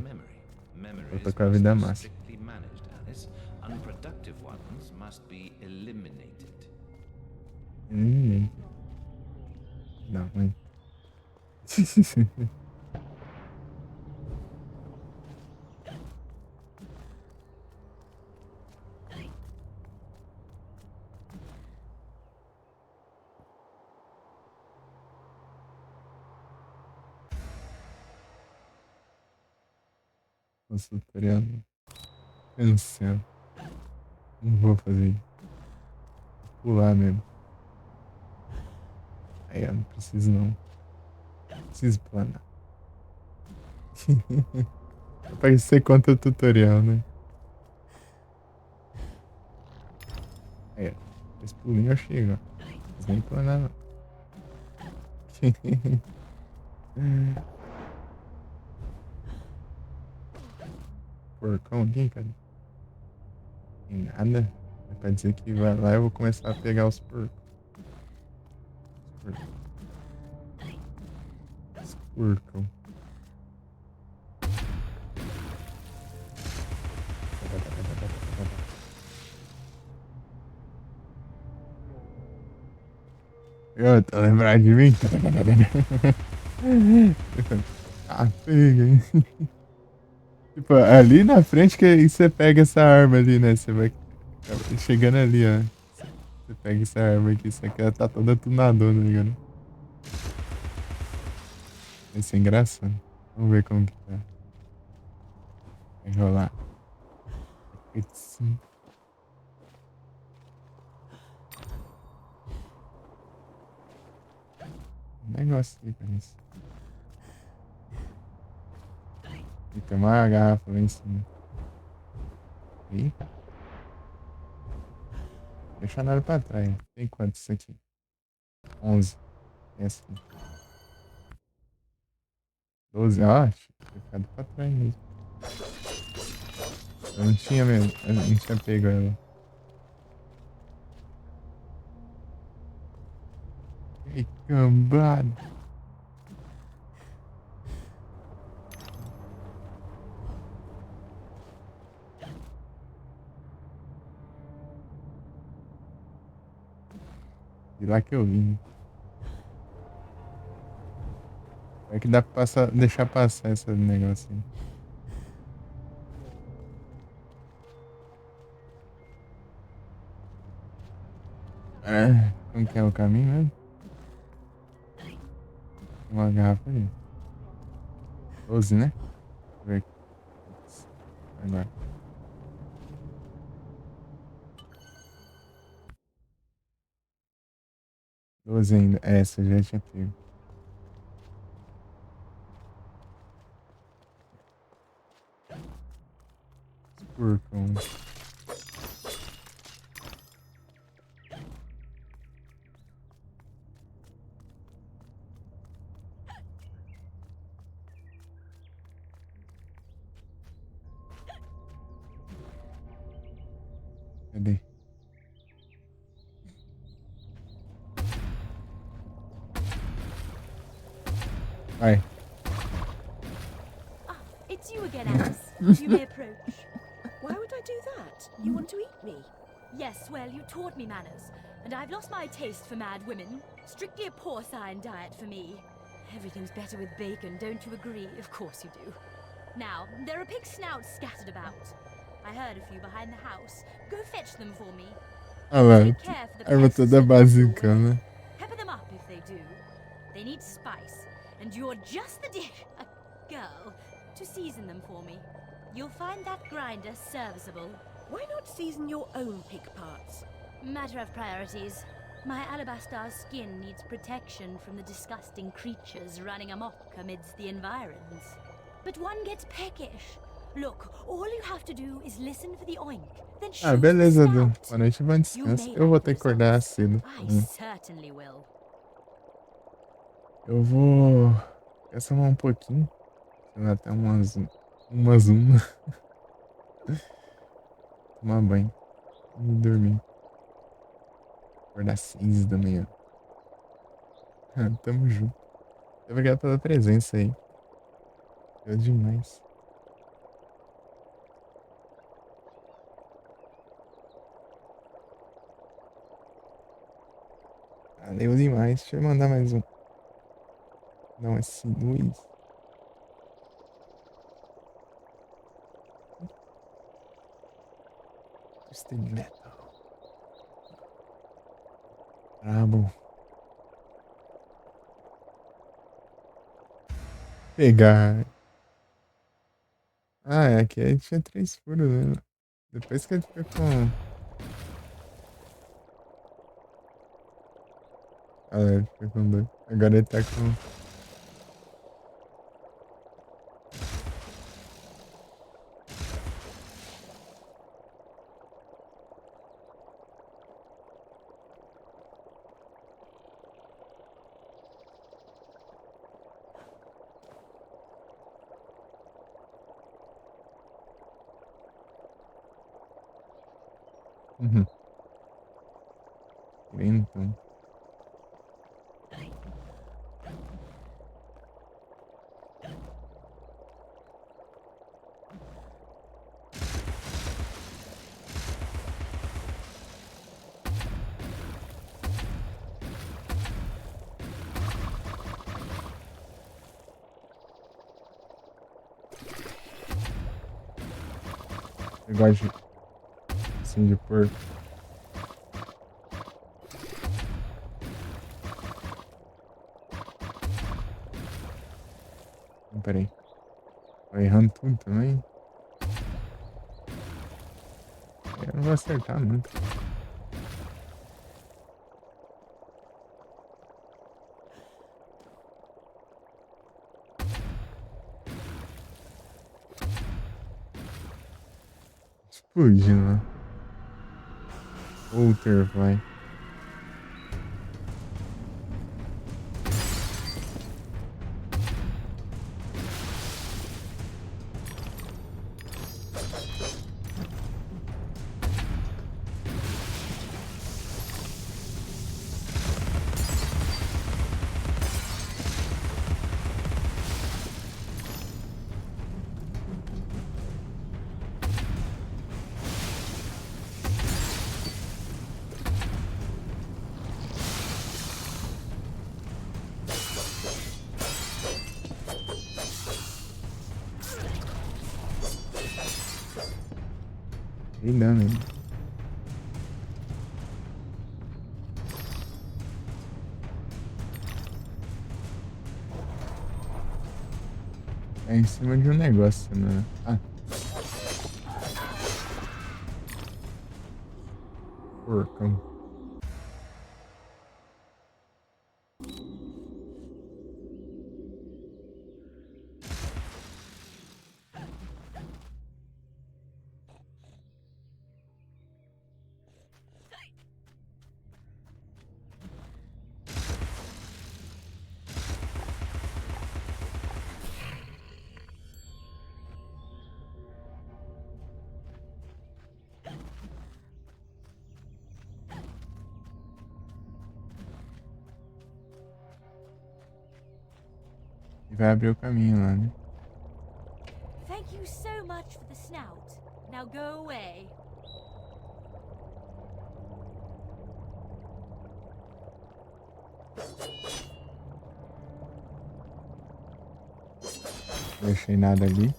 Eu tô com a vida massa. Não, mãe. Nossa, tutorial. Cancela. Não vou fazer isso. Vou pular mesmo. Aí eu não preciso não. Preciso planar. Pra você conta o tutorial, né? Aí, ó. Esse pulinho eu chego, ó. Não preciso nem planar, não. Porcão aqui, cara. Tem nada. É pra dizer que vai lá e eu vou começar a pegar os porcos. Os porcão. Eu tô lembrado de mim? Ah, pega. Tipo, ali na frente que você pega essa arma ali, né? Você vai chegando ali, ó. Você pega essa arma aqui, isso aqui ela tá toda tunadona, tá ligado? Vai ser engraçado. Vamos ver como que tá. Vai rolar. Sim. Um negócio aí, parece. E tem uma garrafa lá em cima. Aí. Deixa nada pra trás. Tem quanto isso aqui? 11. Essa aqui. 12. Ó, tinha ficado pra trás mesmo. Eu não tinha mesmo. Eu não tinha pego ela. Que cambada. De lá que eu vim. É que dá pra passar, deixar passar esse negócio aí. Como que é o caminho mesmo? Tem uma garrafa ali. 12, né? Deixa eu ver aqui. Agora. Doze ainda. Essa eu já tinha pego. Porcão. Cadê? Vai. Ah, it's you again, Alice. You may approach. Why would I do that? You want to eat me? Yes, well, you taught me manners, and I've lost my taste for mad women. Strictly a porcine diet for me. Everything's better with bacon, don't you agree? Of course you do. Now, there are pig snouts scattered about. I heard a few behind the house. Go fetch them for me. Olha Take lá. care for the Arma pests toda that come your básica, way. né? Pepper them up if they do. They need spice, and you're just the a girl to season them for me. You'll find that grinder serviceable. Why not season your own pig parts? Matter of priorities. My alabaster skin needs protection from the disgusting creatures running amok amidst the environs. But one gets peckish. Look, all you have to do is listen for the oink, then shoot Ah, beleza, the Du. snout. Boa noite, bom You descanso. may Eu vou like ter que the acordar results. cedo. I certainly will. Eu vou gastar um pouquinho. Sei lá, até umas uma. Tomar banho. E dormir. Acordar às 6 da manhã. Tamo junto. Muito obrigado pela presença aí. Deu demais. Valeu demais. Deixa eu mandar mais um. Não, esse Luiz. Twisted Metal. Brabo. Pegar. Ah, é, aqui aí tinha 3 furos, né? Depois que ele fica com. Ah, ele fica com 2. Agora ele tá com. Uhum. Então. Eu gosto de... assim, de porco. Peraí. Tô errando tudo também. Eu não vou acertar nunca. Explodindo lá. Outer vai. Dei dano ainda. É em cima de um negócio, né? Ah. Porcão. E vai abrir o caminho lá, né? Thank you so much for the snout. Now go away. Não deixei nada ali.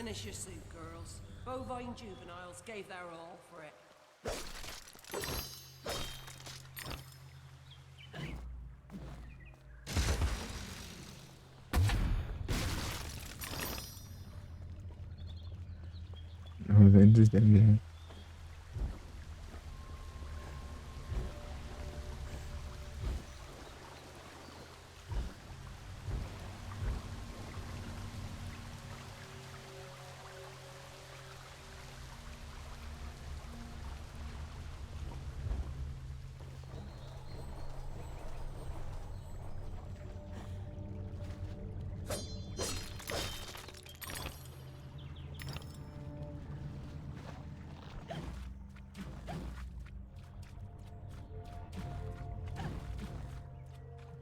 Finish your soup, girls. Bovine juveniles gave their all for it. Os ventos dele.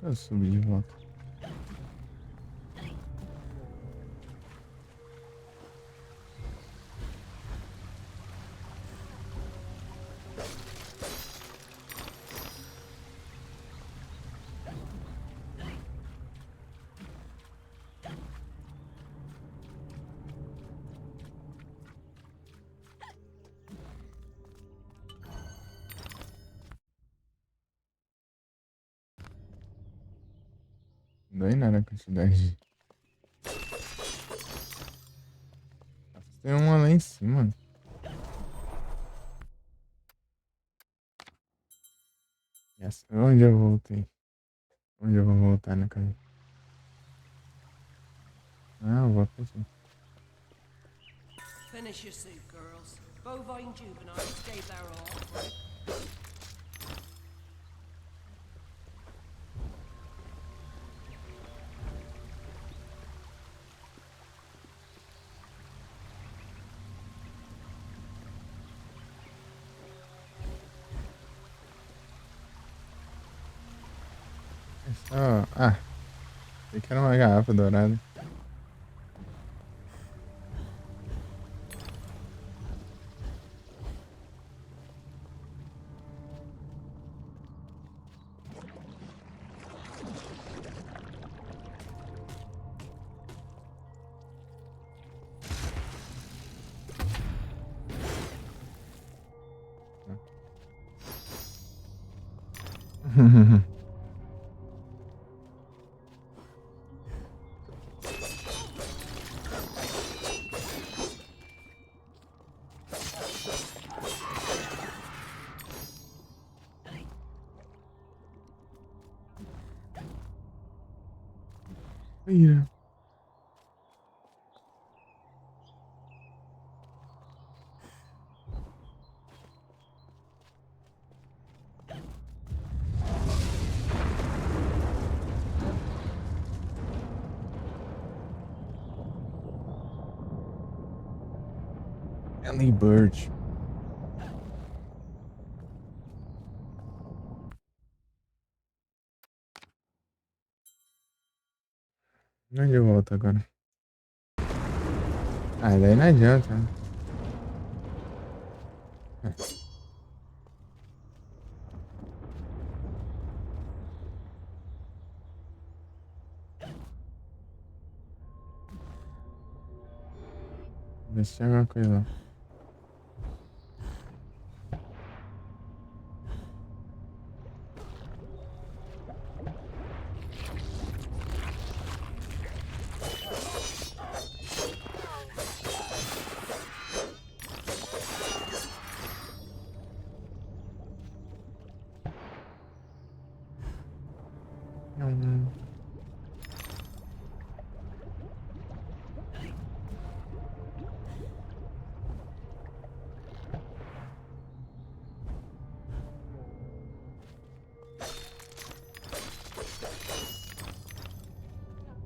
Eu subi de volta. Não dói nada a quantidade de... Tem uma lá em cima. Yes. Onde eu voltei? Onde eu vou voltar na casa? Ah, eu vou pra aqui. Finish your soup, girls. Bovine juveniles gave their all for it. Só... Ah, achei que era uma garrafa dourada. Ira. Ellie Bird. Onde eu volto agora? Ah, daí não adianta. Vê se tem alguma coisa lá. Não.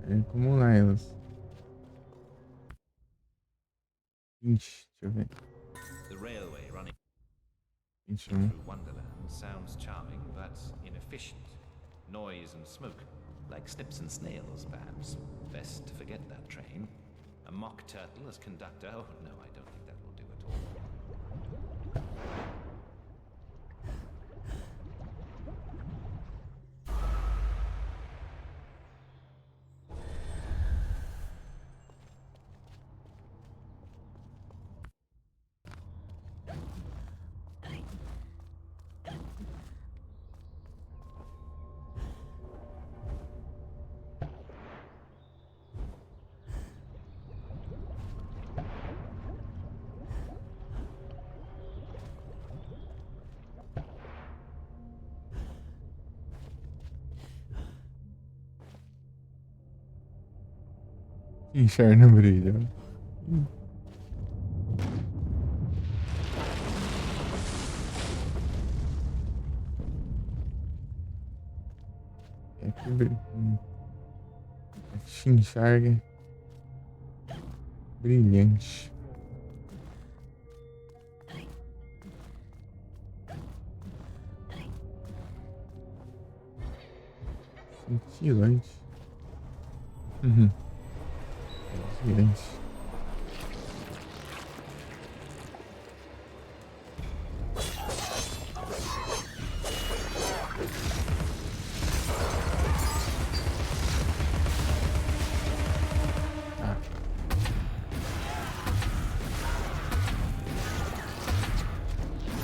É acumular elas. 20, deixa eu ver. The railway running 21. through Wonderland sounds charming, but inefficient. Noise and smoke, like snips and snails, perhaps. Best to forget that train. A mock turtle as conductor? Oh, no, I don't think that will do at all. Inchar no brilho. É que brilho. Chinchar brilhante. Cintilante. Cintilante.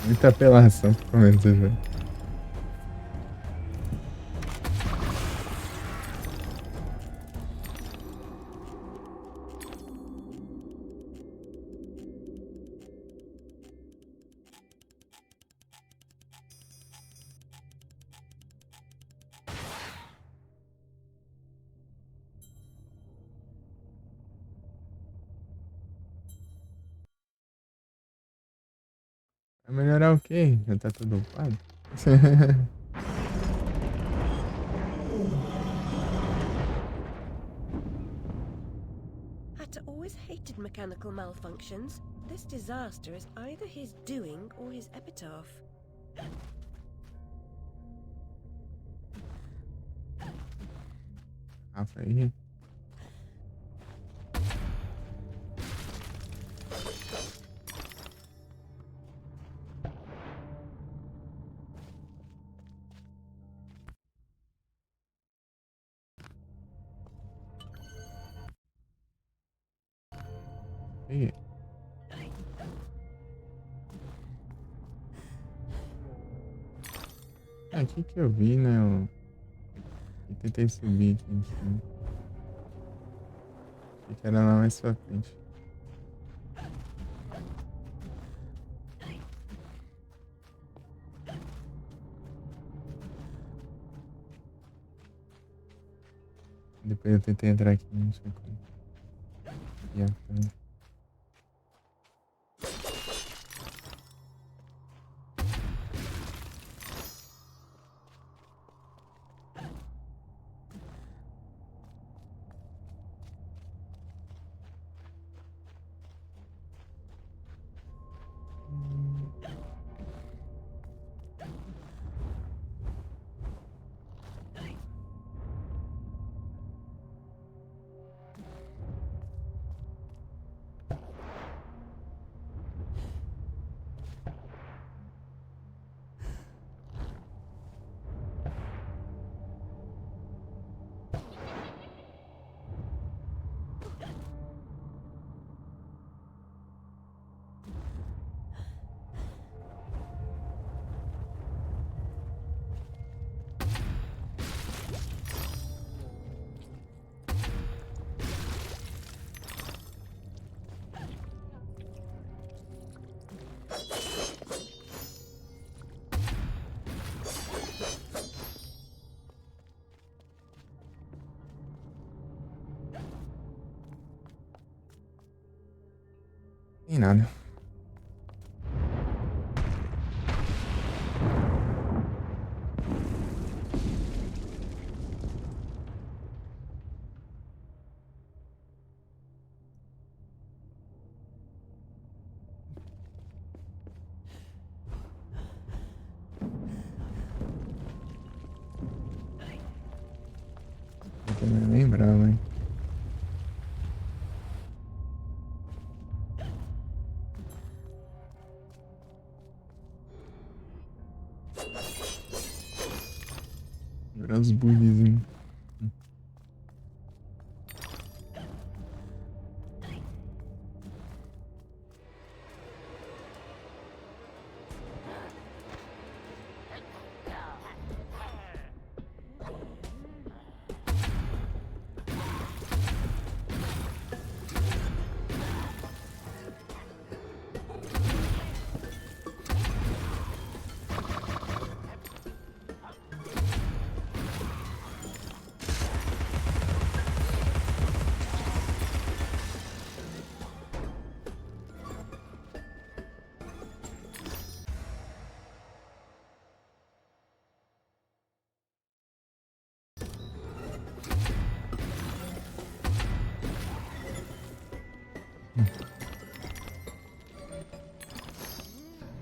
Muita apelação pro começo do jogo. Vai melhorar o quê? Já tá tudo upado? Hatter always hated mechanical malfunctions. This disaster is either his doing or his epitaph. Rafa aí. Peguei. Aqui que eu vi, né? Eu tentei subir aqui em cima. Achei que era lá mais pra frente. Depois eu tentei entrar aqui, não sei como. E também. Tem nada. Eu também lembrava, hein? Os bugzinhos.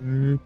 Mentira.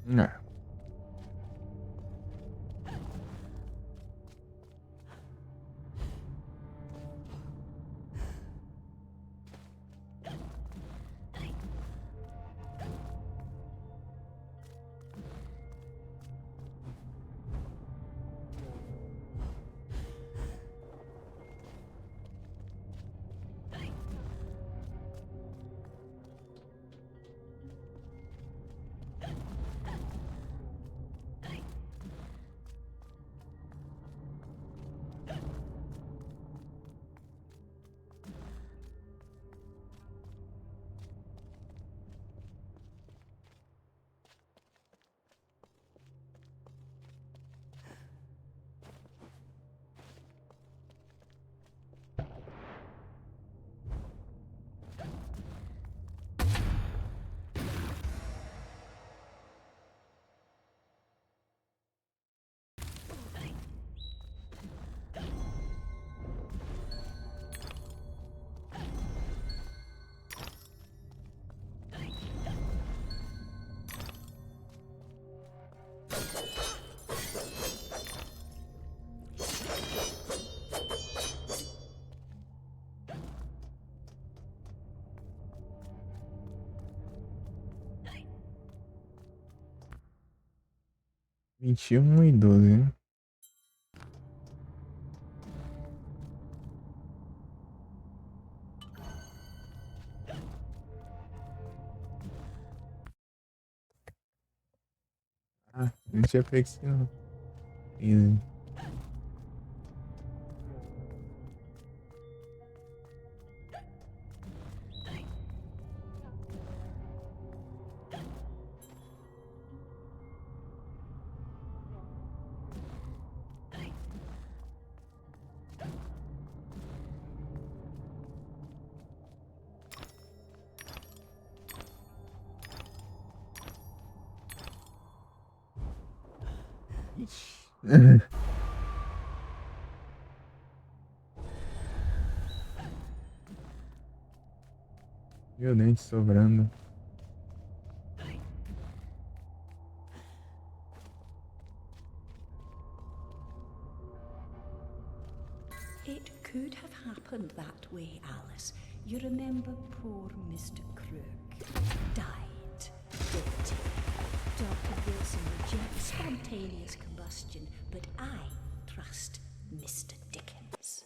Não. Vinte e um e 12, né? Ah, não tinha pego isso não. Easy. Meu dente sobrando. It could have happened that way, Alice. You remember poor Mr. Crook died, didn't he? Dr. Wilson rejects spontaneous combustion, but I trust Mr. Dickens.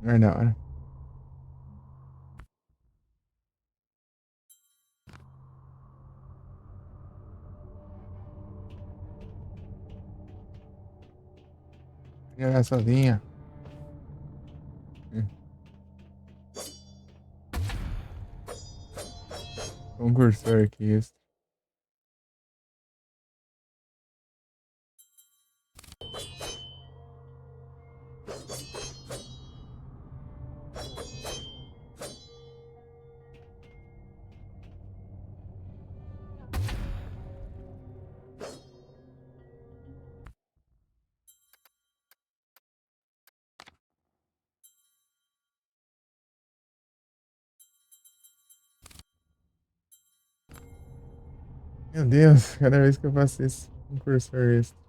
Não é da hora. Jogar sozinha. Concursor aqui, isso. Meu Deus, cada vez que eu faço isso, um cursor extra.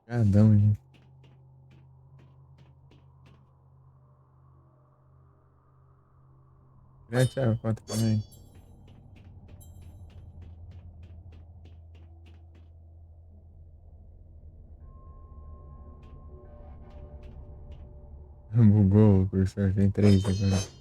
Cadão, gente. Já tirar a foto também. Bugou o cursor, tem 3 agora.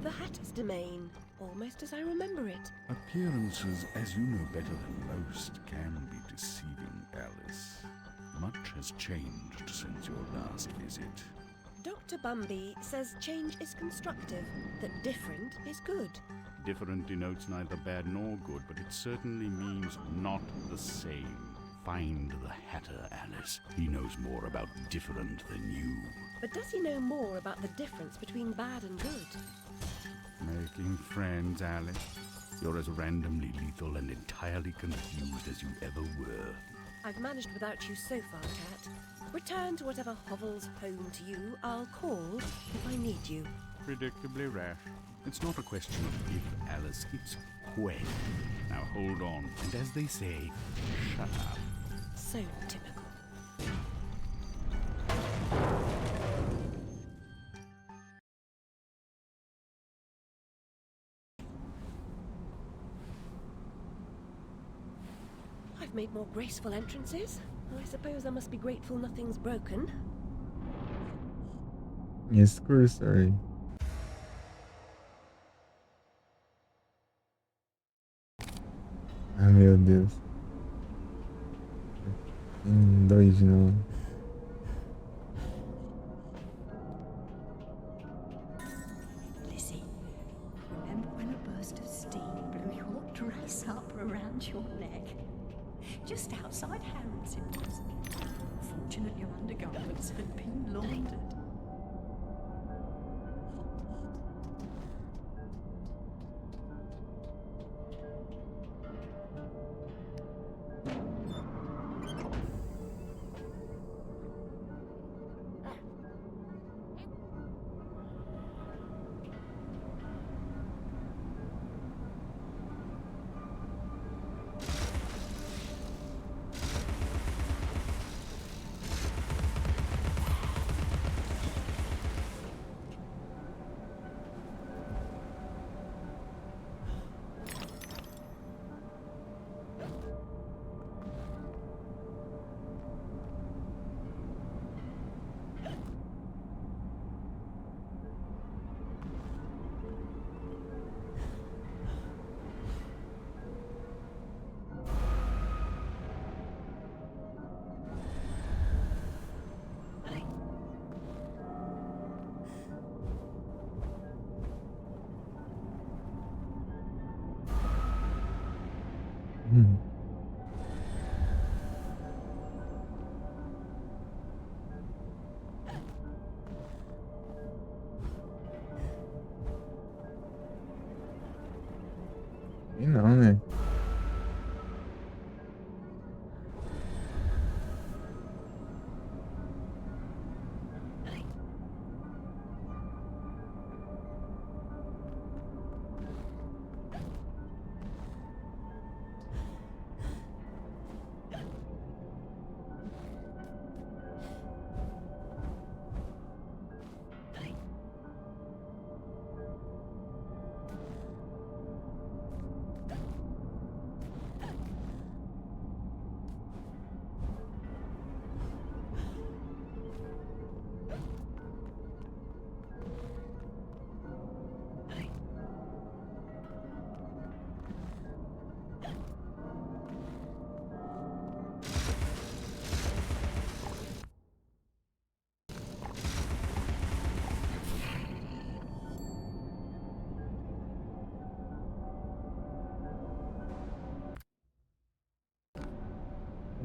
The Hatter's domain, almost as I remember it. Appearances, as you know better than most, can be deceiving, Alice. Much has changed since your last visit. Dr. Bumby says change is constructive, that different is good. Different denotes neither bad nor good, but it certainly means not the same. Find the Hatter, Alice. He knows more about different than you. But does he know more about the difference between bad and good? Making friends, Alice. You're as randomly lethal and entirely confused as you ever were. I've managed without you so far, Cat. Return to whatever hovels home to you. I'll call if I need you. Predictably rash. It's not a question of if, Alice, it's when. Now hold on, and as they say, shut up. So typical. I've made more graceful entrances. I suppose I must be grateful nothing's broken. Discurso aí. Ah, meu Deus. Dois de novo. Lizzie, remember when a burst of steam blew your dress up around your neck? Just outside Harrods it was. Fortunate your undergarments had been laundered. E não, né?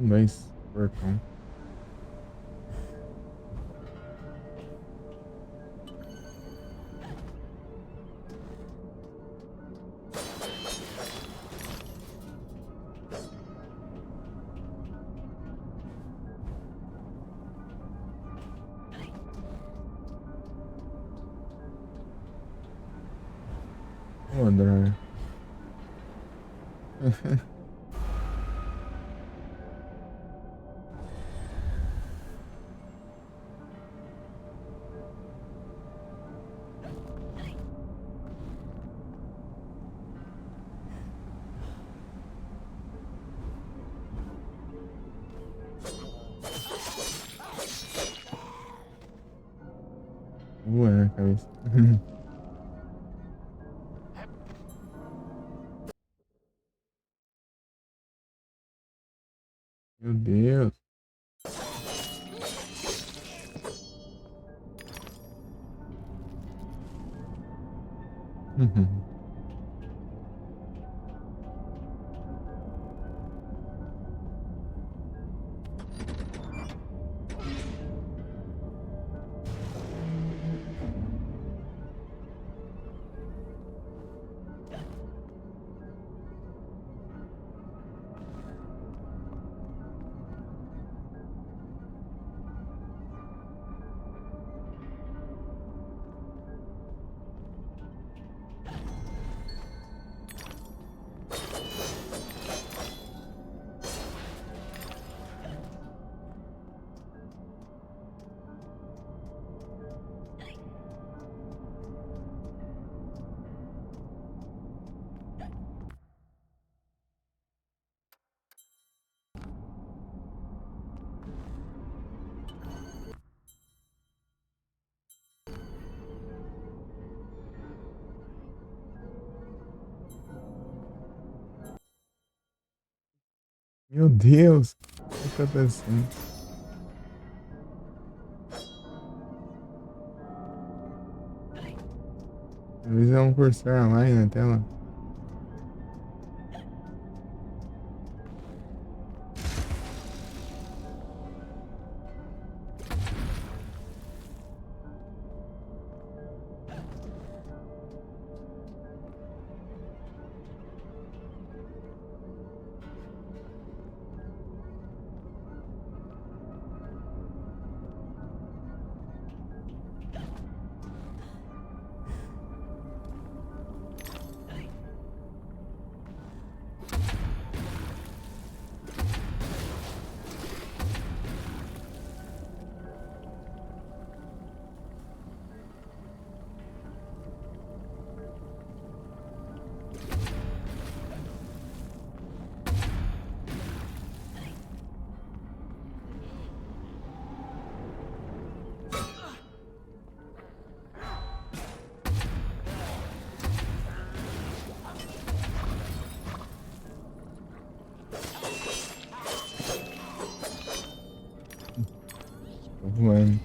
Dois porcão. Oh, droga. Na cabeça. Meu Deus. Meu Deus, o que tá acontecendo? Talvez é um cursor a mais na tela. Tô voando.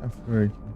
Já foi aqui.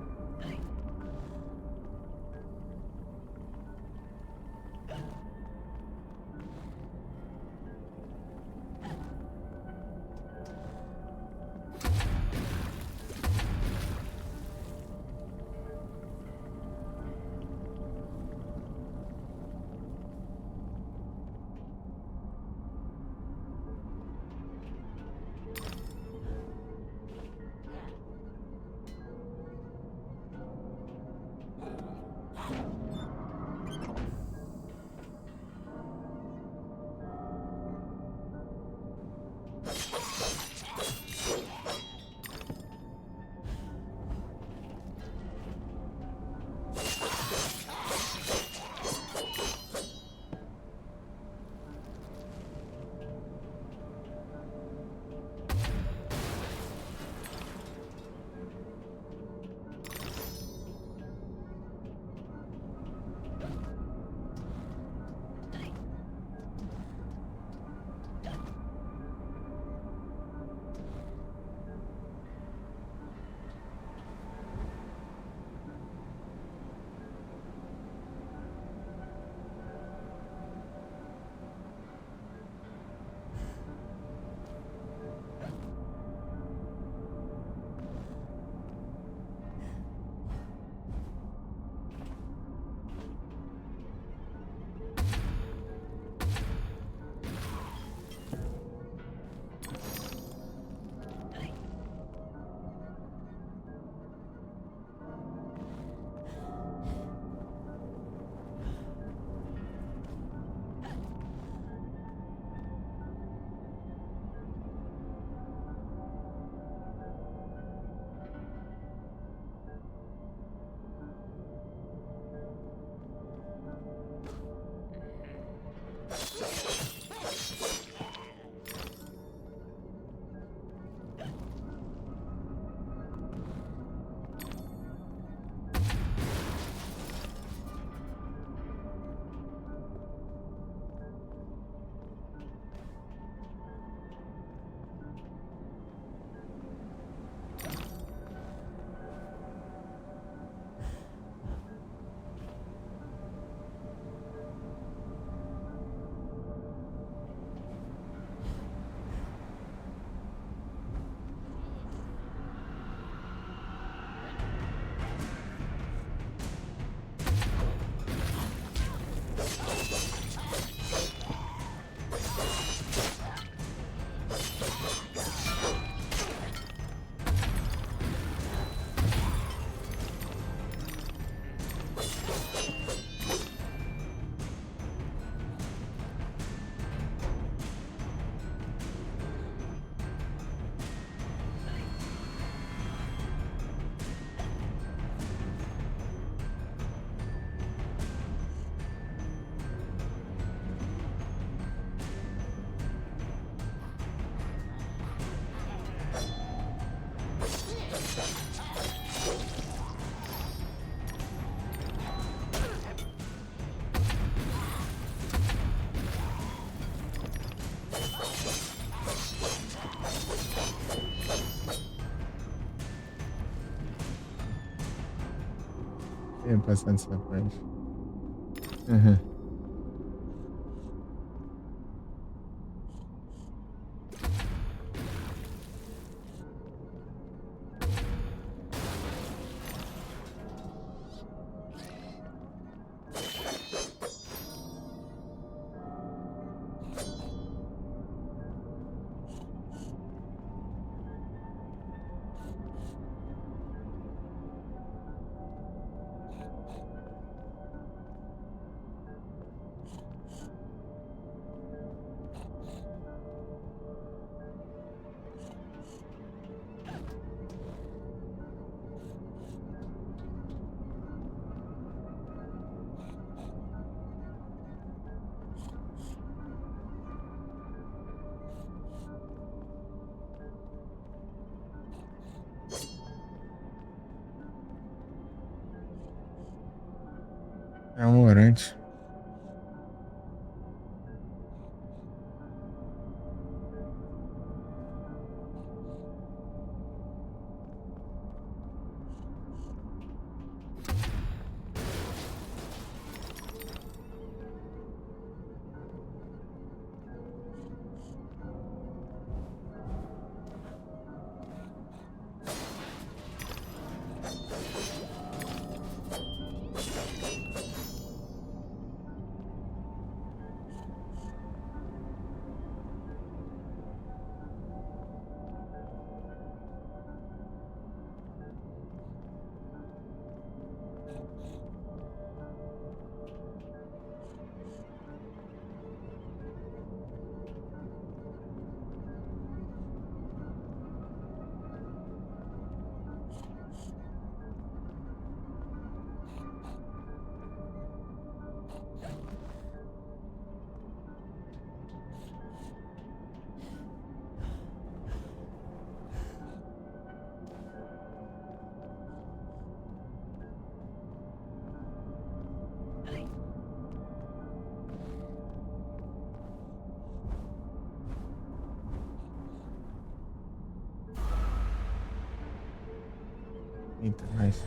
Eu ia passar dessa parte. Uhum. É um orante. Eita, mais.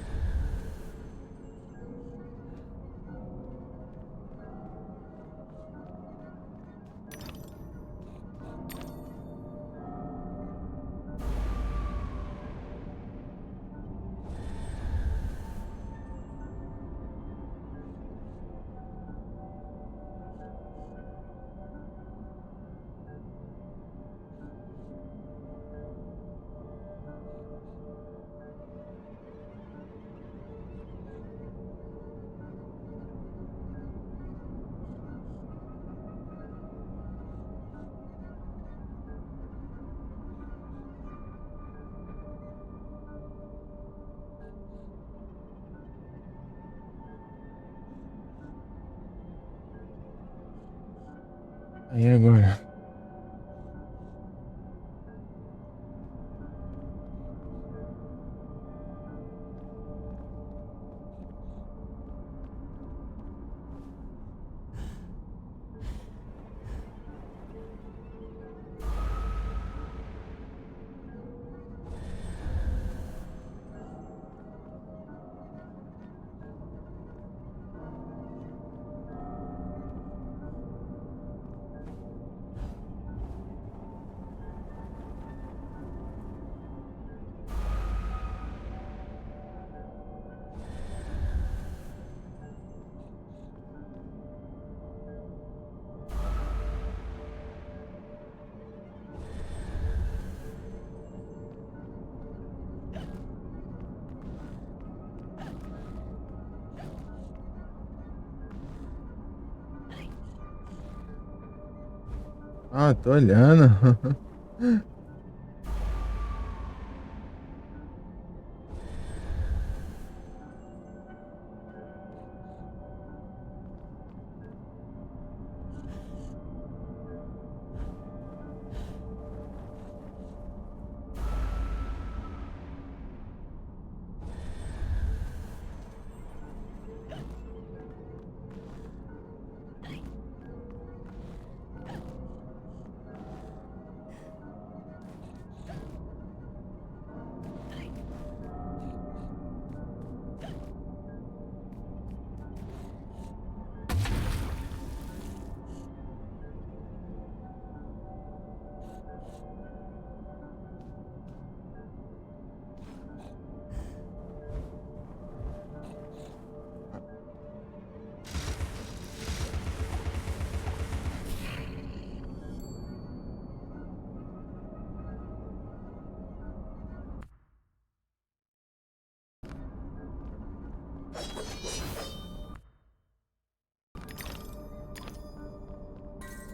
Aí agora. Ah, tô olhando.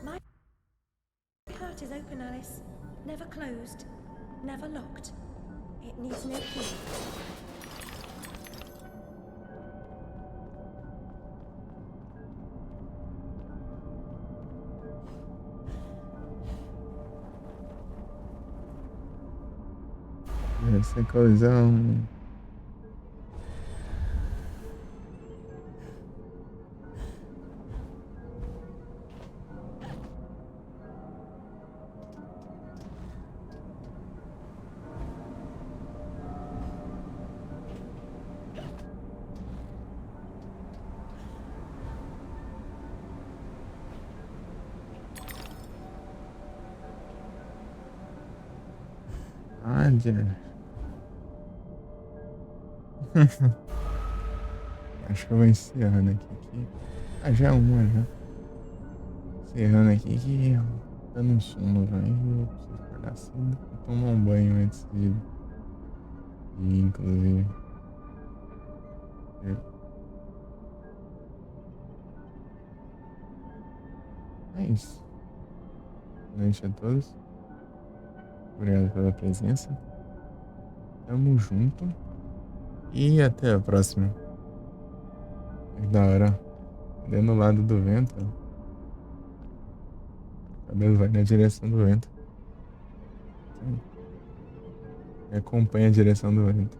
My heart is open, Alice. Never closed. Never locked. It needs no key. Essa colisão. Jennifer. Acho que eu vou encerrando aqui. Já é uma, já. Encerrando aqui que tá no sono, velho. Eu preciso acordar cedo. Vou tomar um banho antes de ir, inclusive. É isso. Boa noite a todos. Obrigado pela presença. Tamo junto. E até a próxima. Que da hora. Dentro do lado do vento. O cabelo vai na direção do vento. E acompanha a direção do vento.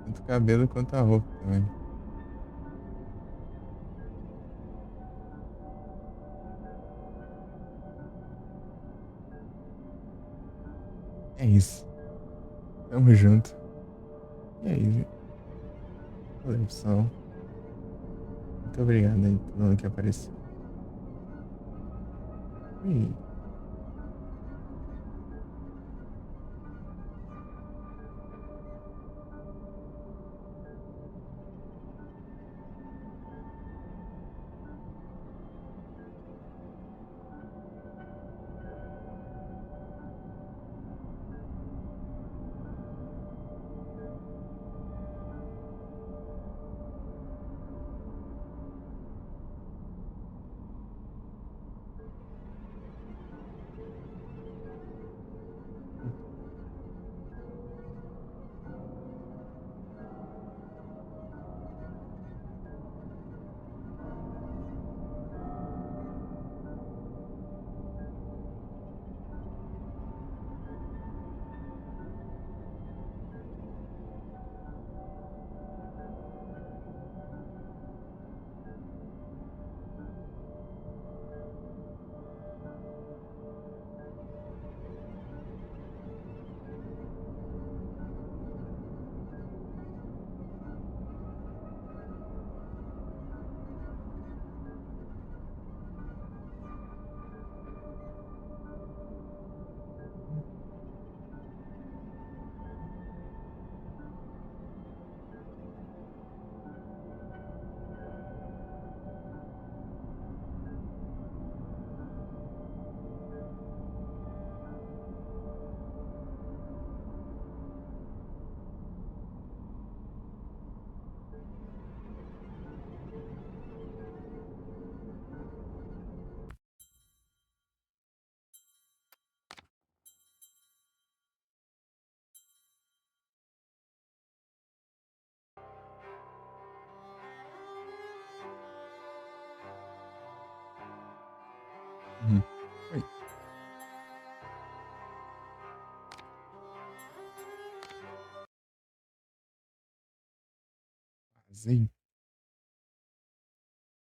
Tanto o cabelo quanto a roupa também. É isso. Tamo junto. E aí? Valeu, pessoal. Muito obrigado aí por todo mundo que apareceu. E... Oi.